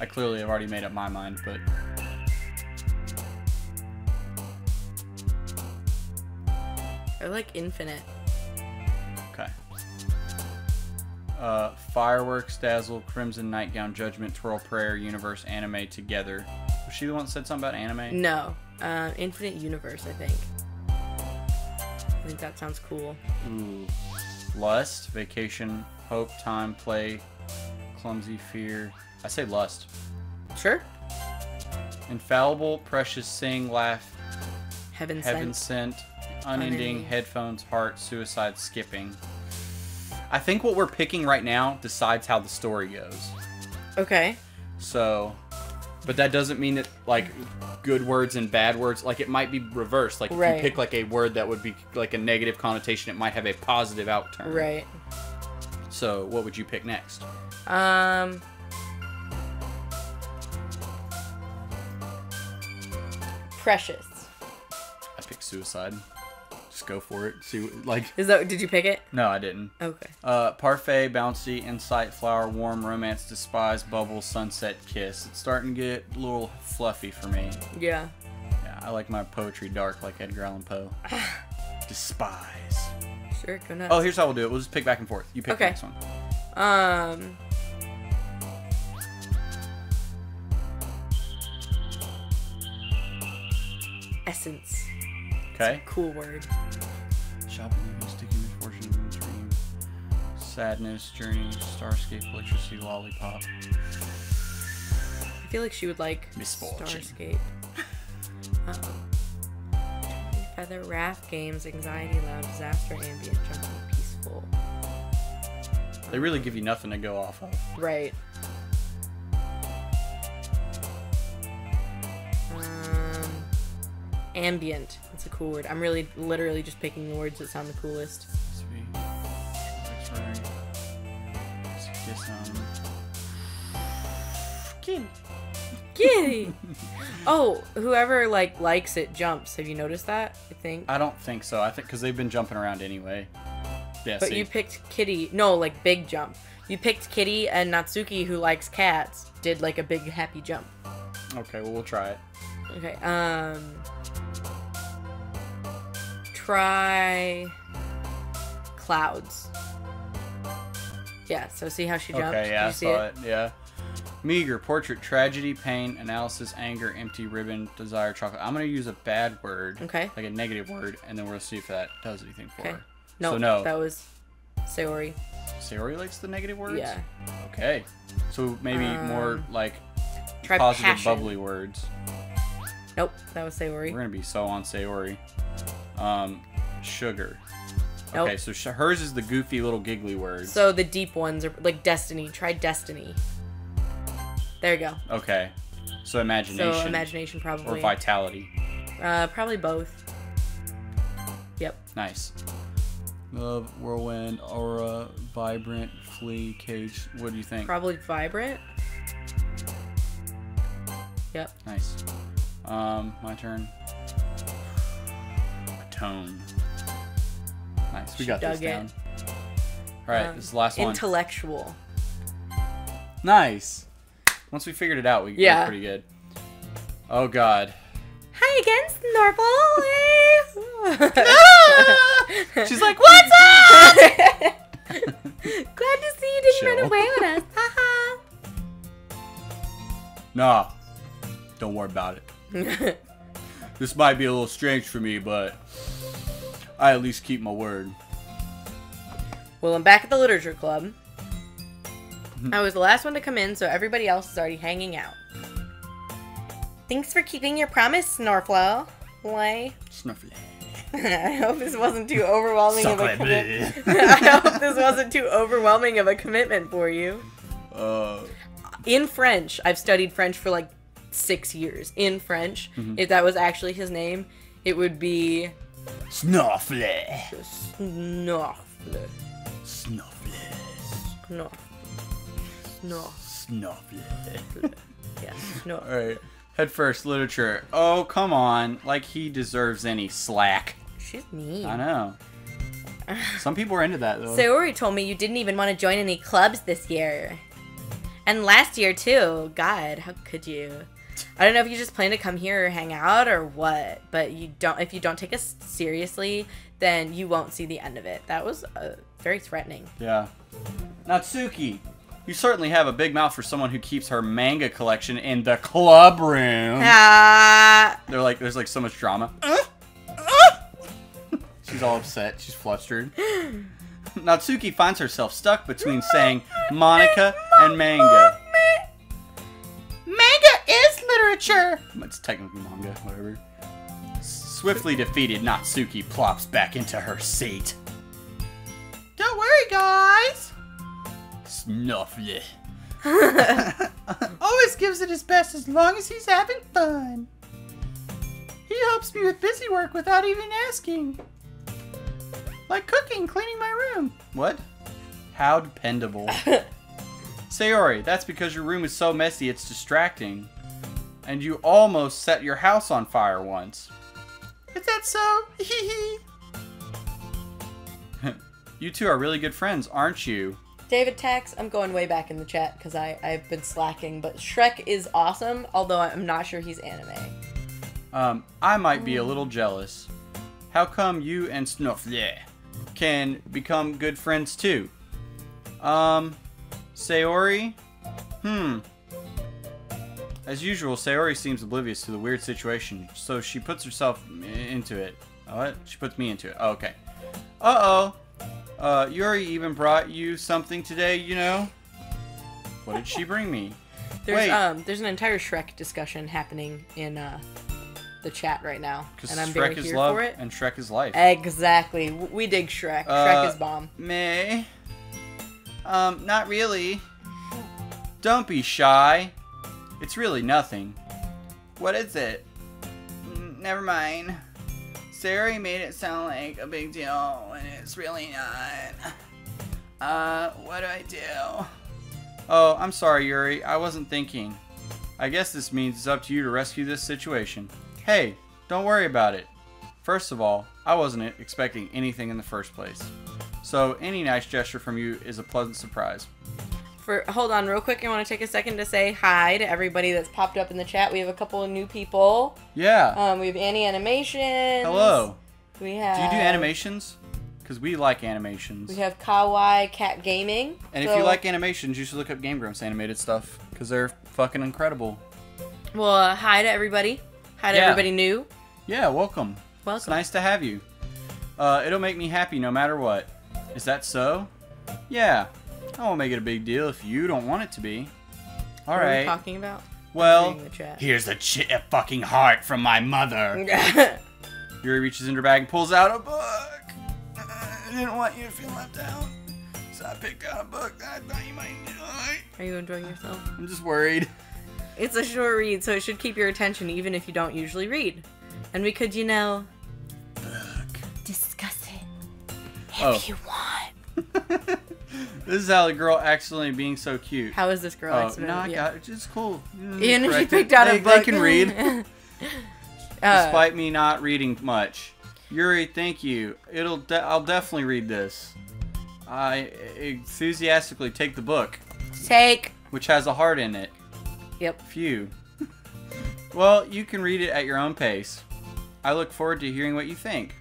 I clearly have already made up my mind, but... I like infinite. Okay. Fireworks, Dazzle, Crimson Nightgown, Judgment, Twirl, Prayer, Universe, Anime, Together. Was she the one that said something about anime? No. Infinite Universe, I think. I think that sounds cool. Ooh. Lust, Vacation, Hope, Time, Play, Clumsy, Fear. I say Lust. Sure. Infallible, Precious, Sing, Laugh, Heaven Heaven Sent. Sent, Unending, Headphones, Heart, Suicide, Skipping. I think what we're picking right now decides how the story goes. Okay. So, but that doesn't mean that, like, good words and bad words, like, it might be reversed. Like, if Right. you pick, like, a word that would be, like, a negative connotation, it might have a positive outturn. Right. So, what would you pick next? Precious. I picked Suicide. Just go for it. See, like... Did you pick it? No, I didn't. Okay. Parfait, Bouncy, Insight, Flower, Warm, Romance, Despise, Bubble, Sunset, Kiss. It's starting to get a little fluffy for me. Yeah. Yeah, I like my poetry dark like Edgar Allan Poe. Despise. Sure, go nuts. Oh, here's how we'll do it. We'll just pick back and forth. You pick the Okay. next one. Essence. Okay. Cool word. Shopping, living, sticky misfortune, dream, sadness, journey, starscape, electricity, lollipop. I feel like she would like Misfortune. Starscape. Feather, Wrath, Games, Anxiety, Loud, Disaster, Ambient, Jumping, Peaceful. They really give you nothing to go off of. Right. Ambient. That's a cool word. I'm really literally just picking the words that sound the coolest. Sweet. X-ray. Kiss on. Kitty. Oh, whoever likes it jumps. Have you noticed that? I think. I don't think so. I think because they've been jumping around anyway. Yeah, But see? you picked Kitty. No, like big jump. You picked Kitty, and Natsuki, who likes cats, did like a big happy jump. Okay, well, we'll try it. Okay. Try clouds. Yeah. So see how she jumped. Okay, yeah, I Did you see saw it. Yeah. Meager, portrait, tragedy, pain, analysis, anger, empty, ribbon, desire, chocolate. I'm going to use a bad word. Okay. Like a negative word, and then we'll see if that does anything for Okay. her. No, So no. that was Sayori. Sayori likes the negative words? Yeah. Okay. So maybe more like Try positive, passion. bubbly words. Nope, that was Sayori. We're going to be so on Sayori. Sugar. Nope. Okay, so hers is the goofy little giggly words. So the deep ones are like Destiny. Try Destiny. There you go. Okay. So imagination. So imagination probably. Or vitality. Probably both. Yep. Nice. Love, whirlwind, aura, vibrant, flee, cage. What do you think? Probably vibrant. Yep. Nice. My turn. Tone. Nice. We got this Dug it. down. Alright, this is the last one. Intellectual. Nice. Once we figured it out, we Yeah. did pretty good. Oh god. Hi again, Snorple. She's like, what's up? Glad to see you didn't Chill. run away with us. Haha. Nah. Don't worry about it. This might be a little strange for me, but I at least keep my word. Well, I'm back at the literature club. I was the last one to come in, so everybody else is already hanging out. Thanks for keeping your promise, Snorflo. Why? Snuffly. I hope this wasn't too overwhelming of a commitment. I hope this wasn't too overwhelming of a commitment for you. In French, I've studied French for like 6 years. In French, if that was actually his name, it would be Snuffly. Snuffle. Snuffly. No. No. Snuffly. Yeah. No. Alright. Head first, literature. Oh, come on. Like he deserves any slack. She's mean. I know. Some people are into that, though. Sayori told me you didn't even want to join any clubs this year. And last year too. God, how could you? I don't know if you just plan to come here or hang out or what, but you don't. If you don't take us seriously, then you won't see the end of it. That was very threatening. Yeah. Natsuki, you certainly have a big mouth for someone who keeps her manga collection in the club room. There's like so much drama. She's all upset. She's flustered. Natsuki finds herself stuck between saying Monica and manga. Manga is literature. It's technically manga, whatever. Swiftly defeated, Natsuki plops back into her seat. Don't worry, guys. Snuffly. Always gives it his best as long as he's having fun. He helps me with busy work without even asking. Like cooking, cleaning my room. What? How dependable. Sayori, that's because your room is so messy it's distracting. And you almost set your house on fire once. Is that so? You two are really good friends, aren't you? David Tax, I'm going way back in the chat because I've been slacking, but Shrek is awesome, although I'm not sure he's anime. I might be a little jealous. How come you and Snuffle can become good friends too? Sayori? As usual, Sayori seems oblivious to the weird situation, so she puts herself into it. What? She puts me into it. Oh, okay. Uh-oh. Yuri even brought you something today, you know? What did she bring me? There's an entire Shrek discussion happening in the chat right now, and I'm very here for it. And Shrek is life. Exactly. We dig Shrek. Shrek is bomb. May? Not really. Don't be shy. It's really nothing. What is it? Never mind. Sayori made it sound like a big deal when it's really not. What do I do? Oh, I'm sorry, Yuri. I wasn't thinking. I guess this means it's up to you to rescue this situation. Hey, don't worry about it. First of all, I wasn't expecting anything in the first place. So any nice gesture from you is a pleasant surprise. Hold on real quick. I want to take a second to say hi to everybody that's popped up in the chat. We have a couple of new people. Yeah. We have Annie Animations. Hello. We have... Do you do animations? Because we like animations. We have Kawaii Cat Gaming. And if you like animations, you should look up Game Grumps animated stuff. Because they're fucking incredible. Well, hi to everybody. Hi to everybody new. Yeah, welcome. Welcome. It's nice to have you. It'll make me happy no matter what. Is that so? Yeah. I won't make it a big deal if you don't want it to be. Alright. What are we talking about? Well, here's a fucking heart from my mother. Yuri reaches in her bag and pulls out a book. I didn't want you to feel left out. So I picked out a book that I thought you might enjoy. Are you enjoying yourself? I'm just worried. It's a short read, so it should keep your attention even if you don't usually read. And we could, discuss it if you want. This is how the girl accidentally being so cute. How is this girl accidentally? No, I got it. It's cool. Even if she picked out a book. They can read. Despite me not reading much. Yuri, thank you. I'll definitely read this. I enthusiastically take the book. Which has a heart in it. Yep. Phew. Well, you can read it at your own pace. I look forward to hearing what you think.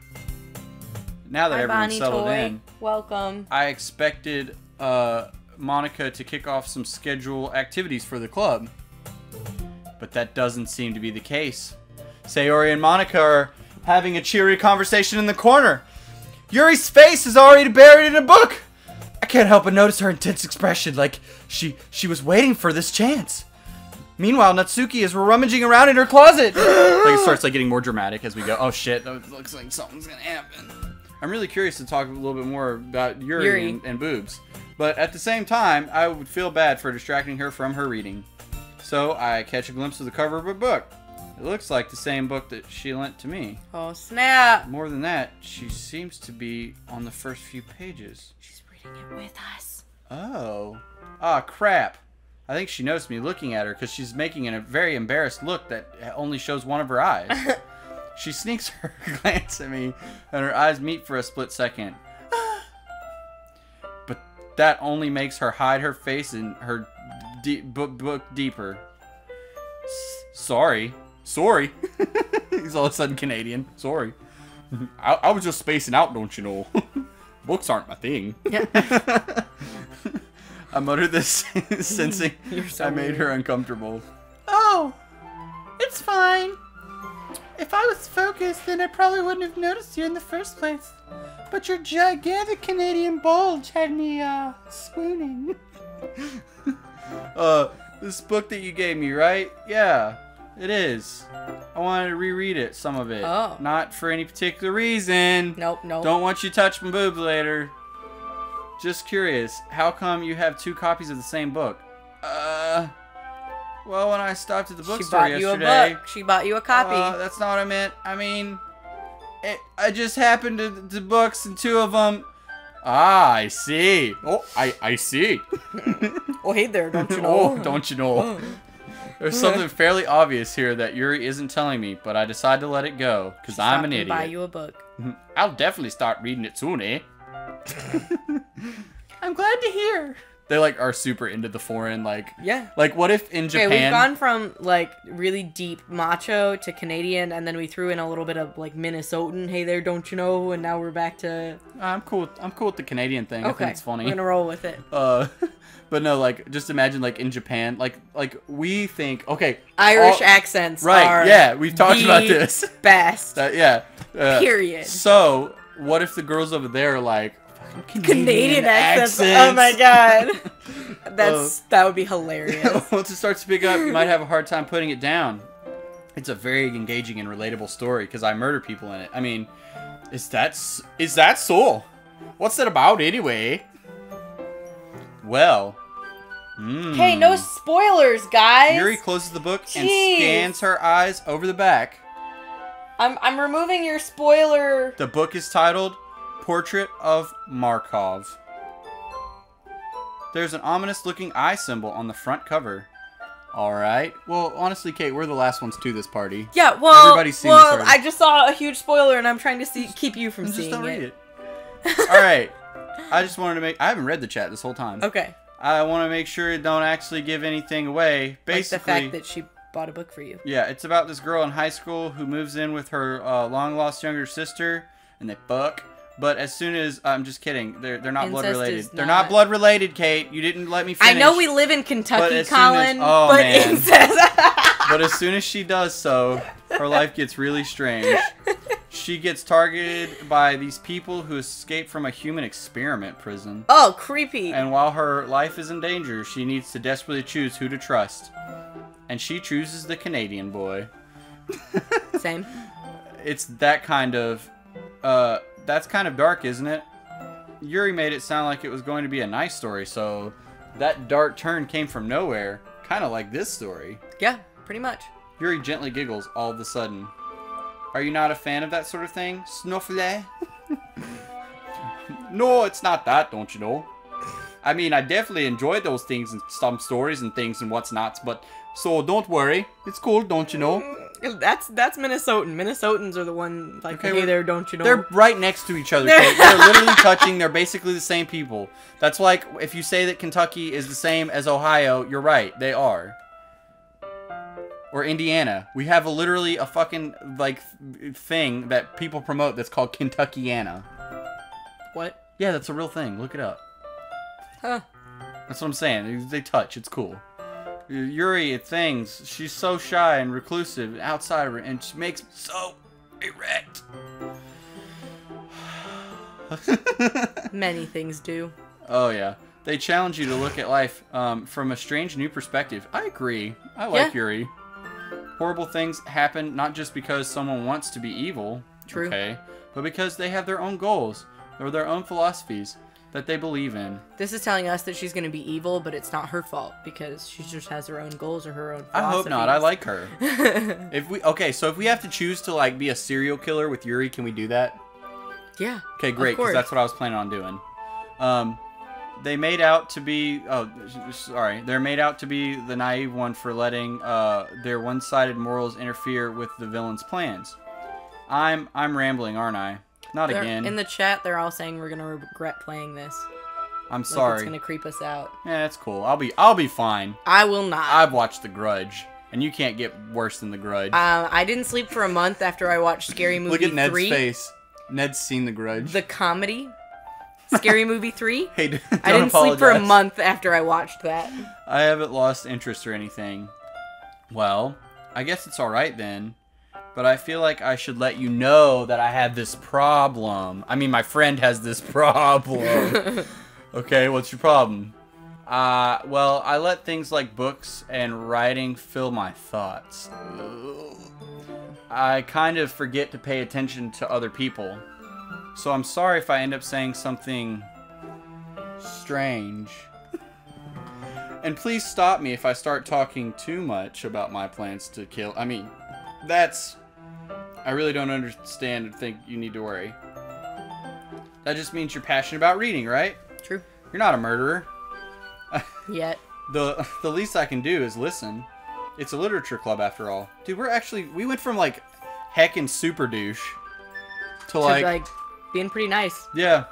Now that everyone's settled in, welcome. I expected Monica to kick off some scheduled activities for the club. But that doesn't seem to be the case. Sayori and Monica are having a cheery conversation in the corner. Yuri's face is already buried in a book. I can't help but notice her intense expression, like she was waiting for this chance. Meanwhile, Natsuki is rummaging around in her closet. Like it starts getting more dramatic as we go. Oh shit, it looks like something's gonna happen. I'm really curious to talk a little bit more about Yuri. And boobs. But at the same time, I would feel bad for distracting her from her reading. So I catch a glimpse of the cover of a book. It looks like the same book that she lent to me. Oh, snap. More than that, she seems to be on the first few pages. She's reading it with us. Oh. Ah, crap. I think she noticed me looking at her because she's making a very embarrassed look that only shows one of her eyes. She sneaks her glance at me, and her eyes meet for a split second. But that only makes her hide her face in her book deeper. Sorry. He's all of a sudden Canadian. Sorry. I was just spacing out, don't you know? Books aren't my thing. Yeah. I muttered this, sensing So I made weird. her uncomfortable. Oh, it's fine. If I was focused, then I probably wouldn't have noticed you in the first place. But your gigantic Canadian bulge had me, swooning. This book that you gave me, right? Yeah, it is. I wanted to reread it, some of it. Oh. Not for any particular reason. Nope. Don't want you to touch my boobs later. Just curious, how come you have 2 copies of the same book? Well, when I stopped at the She bookstore bought you a yesterday... book. She bought you a copy. That's not what I meant. I mean, I just happened to books and 2 of them... Ah, I see. Oh, I see. Oh, hey there, don't you know? Oh, don't you know? There's something fairly obvious here that Yuri isn't telling me, but I decided to let it go, because I'm an Stop and buy idiot. you a book. I'll definitely start reading it soon, eh? I'm glad to hear. They, like, are super into the foreign, like... Yeah. Like, what if in Okay, Japan... we've gone from, like, really deep macho to Canadian, and then we threw in a little bit of, like, Minnesotan, hey there, don't you know? And now we're back to... I'm cool with the Canadian thing. I Okay, think it's funny. we're gonna roll with it. But no, like, just imagine, like, in Japan, like we think, okay... Irish accents Right, are yeah, we've talked about the this. best. Yeah. Period. So, what if the girls over there are like, fucking Canadian accents. Oh my god. That would be hilarious. Once it starts to pick up, you might have a hard time putting it down. It's a very engaging and relatable story because I murder people in it. I mean, is that so? What's that about anyway? Well, Hey, no spoilers, guys. Yuri closes the book and Jeez. scans her eyes over the back. I'm removing your spoiler. The book is titled Portrait of Markov. There's an ominous-looking eye symbol on the front cover. Alright. Well, honestly, Kate, we're the last ones to this party. Yeah, well, Everybody's seen this already. I just saw a huge spoiler, and I'm trying to keep you from Just seeing don't read it. it. Alright. I just wanted to make... I haven't read the chat this whole time. Okay. I want to make sure it don't actually give anything away. Basically... Like the fact that she bought a book for you. Yeah, it's about this girl in high school who moves in with her long-lost younger sister, and they fuck. But as soon as... I'm just kidding. They're not Incest blood related. is They're not- not blood related, Kate. You didn't let me finish. I know we live in But Kentucky, as soon as- Colin, oh, but man. incest... But as soon as she does so, her life gets really strange. She gets targeted by these people who escaped from a human experiment prison. Oh, creepy. And while her life is in danger, she needs to desperately choose who to trust. And she chooses the Canadian boy. Same. It's that kind of... that's kind of dark, isn't it? Yuri made it sound like it was going to be a nice story, so that dark turn came from nowhere. Kind of like this story. Yeah, pretty much. Yuri gently giggles all of a sudden. Are you not a fan of that sort of thing, Snuffle? No, it's not that, don't you know? I mean, I definitely enjoy those things and some stories and things and what's not, but so don't worry. It's cool, don't you know? That's Minnesotan. Minnesotans are the one, like, Okay, hey there, don't you know? They're right next to each other. Kate. They're literally touching. They're basically the same people. That's like if you say that Kentucky is the same as Ohio, you're right. They are. Or Indiana. We have literally a fucking, like, thing that people promote that's called Kentuckiana. What? Yeah, that's a real thing. Look it up. Huh. That's what I'm saying. They touch. It's cool. Yuri at things. She's so shy and reclusive, and outsider, and she makes me so erect. Many things do. Oh, yeah. They challenge you to look at life from a strange new perspective. I agree. I like Yuri. Horrible things happen not just because someone wants to be evil, True. okay, but because they have their own goals or their own philosophies that they believe in. This is telling us that she's going to be evil, but it's not her fault because she just has her own goals or her own I philosophies. hope not. I like her. So if we have to choose to like be a serial killer with Yuri, can we do that? Yeah. Okay, great, because that's what I was planning on doing. They made out to be... They're made out to be the naive one for letting their one-sided morals interfere with the villain's plans. I'm rambling, aren't I? Not again. In the chat, they're all saying we're going to regret playing this. I'm Like sorry. it's gonna creep us out. Yeah, it's cool. I'll be fine. I will not. I've watched The Grudge, and you can't get worse than The Grudge. I didn't sleep for a month after I watched Scary Movie 3. Look at Ned's face. Ned's seen The Grudge. The comedy. Scary Movie 3. Hey, don't I didn't sleep for a apologize. month after I watched that. I haven't lost interest or anything. Well, I guess it's alright then. But I feel like I should let you know that I have this problem. I mean, my friend has this problem. Okay, what's your problem? Well, I let things like books and writing fill my thoughts. I kind of forget to pay attention to other people. So I'm sorry if I end up saying something strange. And please stop me if I start talking too much about my plans to kill. I mean, I really don't understand and think you need to worry. That just means you're passionate about reading, right? True. You're not a murderer. Yet. The least I can do is listen. It's a literature club after all. Dude, we went from like heckin' super douche to like being pretty nice. yeah.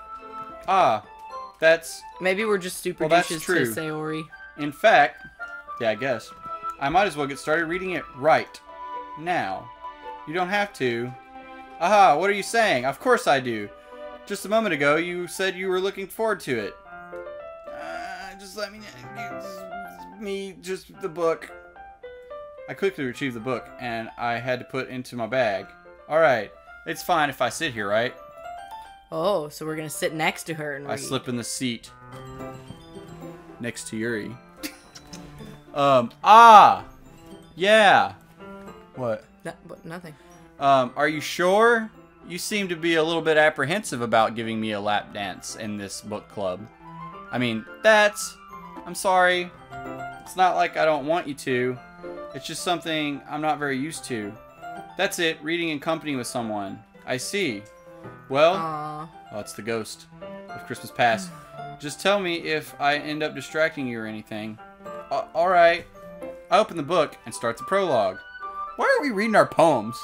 That's Maybe we're just super Well, that's douches true. to Sayori. in fact, yeah, I guess. I might as well get started reading it right now. You don't have to. Aha, what are you saying? Of course I do. Just a moment ago, you said you were looking forward to it. Just let me, just the book. I quickly retrieved the book, and I had to put it into my bag. Alright, it's fine if I sit here, right? Oh, so we're gonna sit next to her and read. I slip in the seat. Next to Yuri. Yeah. What? Nothing. Are you sure? You seem to be a little bit apprehensive about giving me a lap dance in this book club. I mean, I'm sorry. It's not like I don't want you to. It's just something I'm not very used to. That's it, reading in company with someone. I see. Well, Aww. oh, it's the ghost of Christmas Past. Just tell me if I end up distracting you or anything. Alright. I open the book and start the prologue. Why are we reading our poems?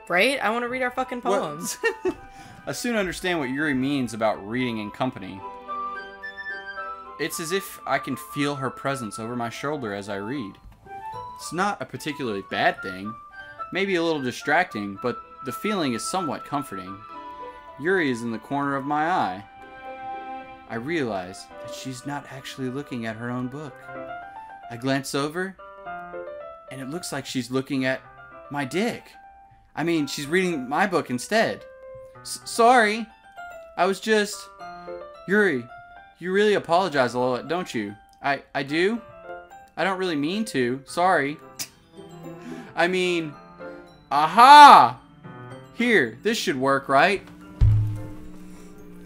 Right? I want to read our fucking poems. I soon understand what Yuri means about reading in company. It's as if I can feel her presence over my shoulder as I read. It's not a particularly bad thing. Maybe a little distracting, but the feeling is somewhat comforting. Yuri is in the corner of my eye. I realize that she's not actually looking at her own book. I glance over, and it looks like she's looking at my dick. I mean, she's reading my book instead. Sorry. I was just... Yuri, you really apologize a lot, don't you? I do? I don't really mean to. Sorry. I mean... Aha! Here, this should work, right?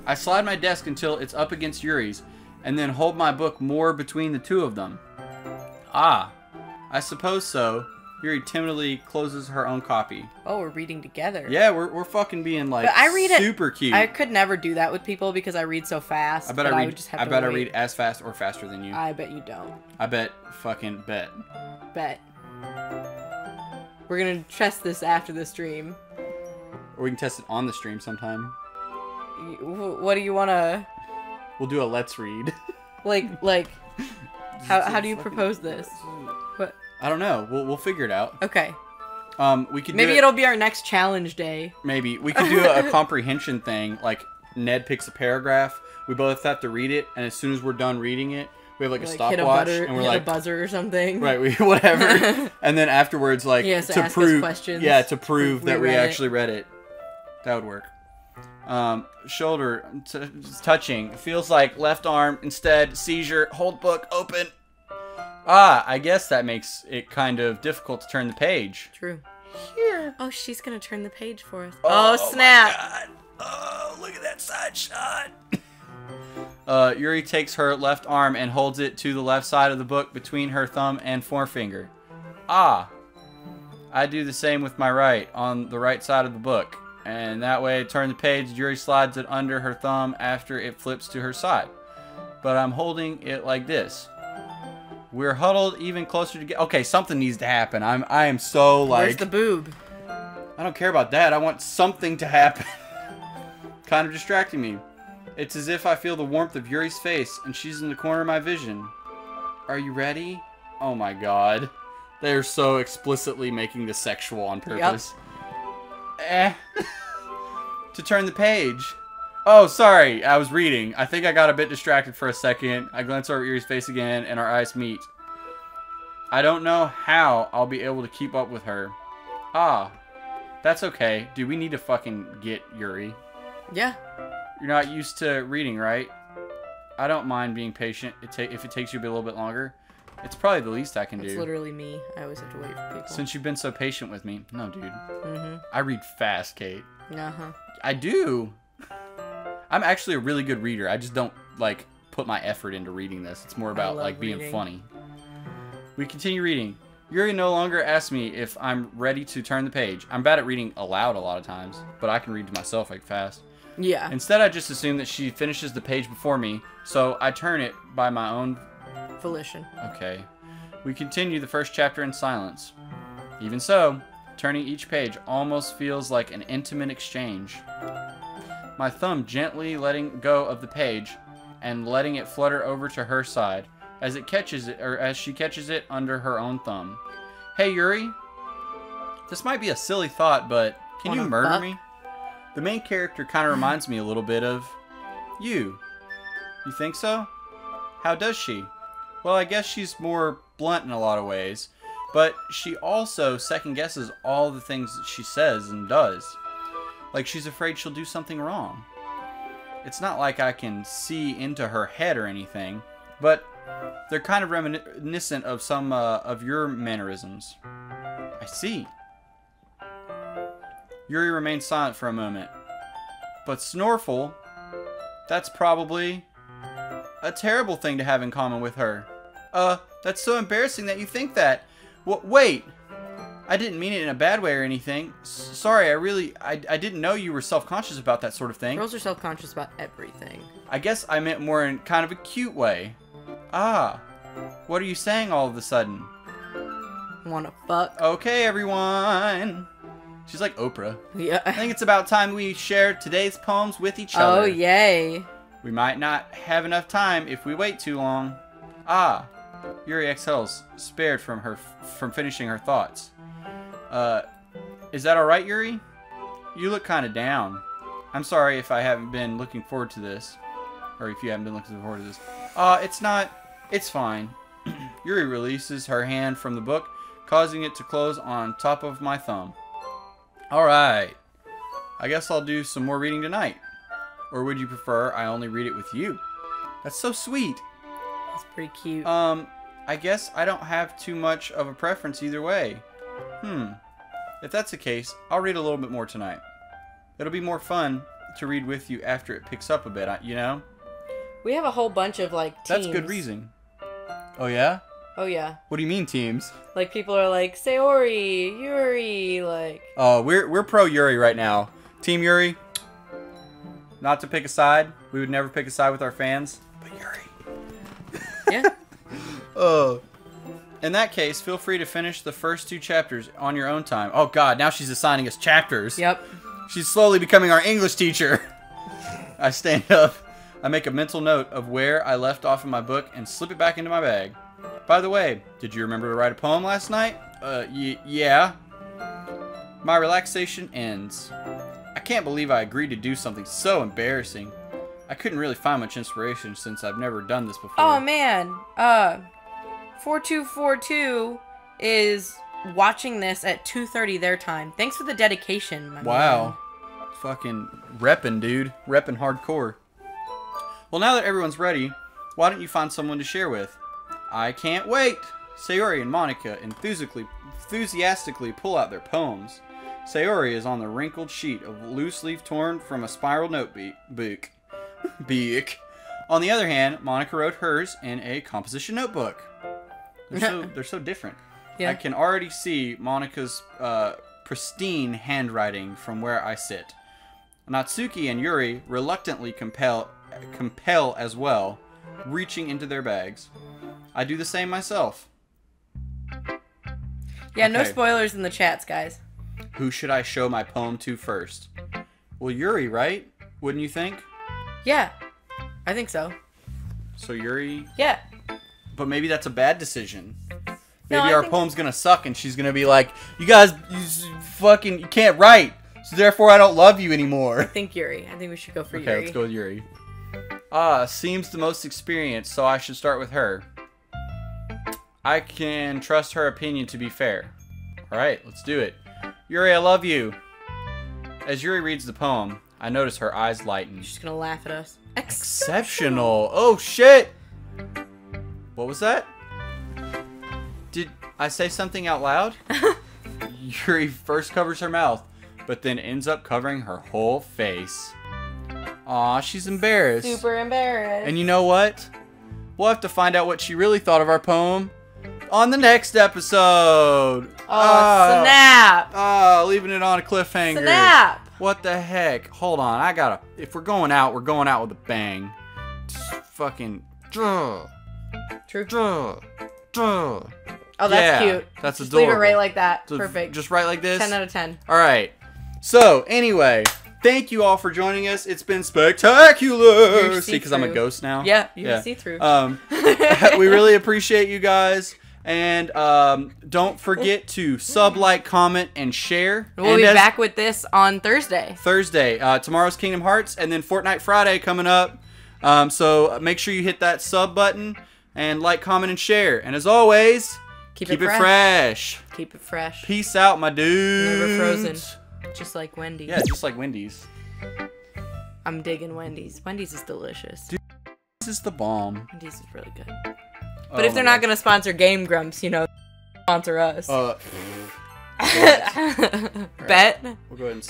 I slide my desk until it's up against Yuri's, and then hold my book more between the two of them. Ah, I suppose so. Yuri timidly closes her own copy. Oh, we're reading together. Yeah, we're fucking being like But I read super cute. I could never do that with people because I read so fast. I bet I read. would just have I to bet I wait. read as fast or faster than you. I bet you don't. I bet fucking bet. Bet. We're gonna test this after the stream. Or we can test it on the stream sometime. What do you wanna... We'll do a let's read. Like, how do you propose this? What? I don't know. We'll figure it out. Okay. We could Maybe do it'll be our next challenge day. Maybe we could do a comprehension thing. Like Ned picks a paragraph. We both have to read it, and as soon as we're done reading it, we have like a stopwatch, and we're hit like a buzzer or something. right, whatever. And then afterwards, like He has to to ask us prove, questions. yeah, to prove We that we read it. actually read it. That would work. Shoulder touching. Feels like left arm instead. Seizure. Hold book open. Ah, I guess that makes it kind of difficult to turn the page. True. Here. Oh, she's gonna turn the page for us. Oh, Oh, snap! my God. Oh, look at that side shot. Yuri takes her left arm and holds it to the left side of the book between her thumb and forefinger. Ah. I do the same with my right, on the right side of the book. And that way, turn the page, Yuri slides it under her thumb after it flips to her side. But I'm holding it like this. We're huddled even closer together. Okay, something needs to happen. I am so like... Where's the boob? I don't care about that. I want something to happen. Kind of distracting me. It's as if I feel the warmth of Yuri's face, and she's in the corner of my vision. Are you ready? Oh my god. They're so explicitly making this sexual on purpose. Yep. To turn the page. Oh, sorry. I was reading. I think I got a bit distracted for a second. I glance over Yuri's face again, and our eyes meet. I don't know how I'll be able to keep up with her. Ah. That's okay. Do we need to fucking get Yuri? Yeah. You're not used to reading, right? I don't mind being patient if it takes you a little bit longer. It's probably the least I can do. It's literally me. I always have to wait for people. Since you've been so patient with me. No, dude. Mm-hmm. I read fast, Kate. Uh-huh. I do. I'm actually a really good reader. I just don't, like, put my effort into reading this. It's more about, like, being funny. We continue reading. Yuri no longer asks me if I'm ready to turn the page. I'm bad at reading aloud a lot of times, but I can read to myself, like, fast. Yeah. Instead, I just assume that she finishes the page before me, so I turn it by my own volition. Okay. We continue the first chapter in silence. Even so, turning each page almost feels like an intimate exchange. My thumb gently letting go of the page and letting it flutter over to her side as she catches it under her own thumb. Hey, Yuri. This might be a silly thought, but can you murder me? The main character kind of reminds me a little bit of you. You think so? How does she? Well, I guess she's more blunt in a lot of ways, but she also second guesses all the things that she says and does. Like she's afraid she'll do something wrong. It's not like I can see into her head or anything, but they're kind of reminiscent of some of your mannerisms. I see. Yuri remained silent for a moment. But Snorful, that's probably a terrible thing to have in common with her. That's so embarrassing that you think that. Wait. I didn't mean it in a bad way or anything. Sorry, I didn't know you were self-conscious about that sort of thing. Girls are self-conscious about everything. I guess I meant more in kind of a cute way. Ah. What are you saying all of a sudden? Wanna fuck? Okay, everyone. She's like Oprah. Yeah. I think it's about time we share today's poems with each other. Oh, yay. We might not have enough time if we wait too long. Ah. Yuri exhales, spared from finishing her thoughts. Is that alright, Yuri? You look kind of down. I'm sorry if I haven't been looking forward to this. Or if you haven't been looking forward to this. It's not. It's fine. Yuri releases her hand from the book, causing it to close on top of my thumb. Alright. I guess I'll do some more reading tonight. Or would you prefer I only read it with you? That's so sweet. That's pretty cute. I guess I don't have too much of a preference either way. If that's the case, I'll read a little bit more tonight. It'll be more fun to read with you after it picks up a bit, you know? We have a whole bunch of, like, teams. That's good reason. Oh, yeah? Oh, yeah. What do you mean, teams? Like, people are like, Sayori, Yuri, like... Oh, we're pro Yuri right now. Team Yuri. Not to pick a side. We would never pick a side with our fans. But Yuri. Yeah. In that case, feel free to finish the first 2 chapters on your own time. Oh, God, now she's assigning us chapters. Yep. She's slowly becoming our English teacher. I stand up. I make a mental note of where I left off in my book and slip it back into my bag. By the way, did you remember to write a poem last night? Yeah. My relaxation ends. I can't believe I agreed to do something so embarrassing. I couldn't really find much inspiration since I've never done this before. Oh, man. 4242 is watching this at 2:30 their time. Thanks for the dedication, my man. Fucking reppin', dude. Reppin' hardcore. Well, now that everyone's ready, why don't you find someone to share with? I can't wait! Sayori and Monica enthusiastically pull out their poems. Sayori is on the wrinkled sheet of loose leaf torn from a spiral notebook. On the other hand, Monica wrote hers in a composition notebook. They're so different. Yeah. I can already see Monica's pristine handwriting from where I sit. Natsuki and Yuri reluctantly compel as well, reaching into their bags. I do the same myself. Yeah, no spoilers in the chats, guys. Who should I show my poem to first? Well, Yuri, right? Wouldn't you think? Yeah. I think so. So Yuri, Yeah. but maybe that's a bad decision. No, Maybe I our think- poem's gonna suck, and she's gonna be like, "You guys, you can't write, so therefore I don't love you anymore." I think Yuri. I think we should go for Okay, Yuri. let's go with Yuri. Seems the most experienced, so I should start with her. I can trust her opinion to be fair. Alright, let's do it. Yuri, I love you. As Yuri reads the poem, I notice her eyes lighten. She's gonna laugh at us. Exceptional. Oh, shit. What was that? Did I say something out loud? Yuri first covers her mouth, but then ends up covering her whole face. Aw, she's embarrassed. Super embarrassed. And you know what? We'll have to find out what she really thought of our poem on the next episode. Oh, snap. Leaving it on a cliffhanger. Snap. What the heck? Hold on, if we're going out with a bang. Just fucking. True. Oh, Oh, that's cute. That's Just adorable. leave it right like that. So Perfect. Just right like this? 10 out of 10. Alright. So, anyway, thank you all for joining us. It's been spectacular. You're See, because I'm a see-through. ghost now? Yeah, you can see through. We really appreciate you guys. And don't forget to sub, like, comment, and share. We'll be back with this on Thursday. Tomorrow's Kingdom Hearts, and then Fortnite Friday coming up. So make sure you hit that sub button and like, comment, and share. And as always, keep it fresh. Keep it fresh. Peace out, my dudes. Never frozen. Just like Wendy's. Yeah, just like Wendy's. I'm digging Wendy's. Wendy's is delicious. Dude, this is the bomb. Wendy's is really good. Oh But if they're my not going to sponsor Game Grumps, sponsor us. God. Bet? We'll go ahead and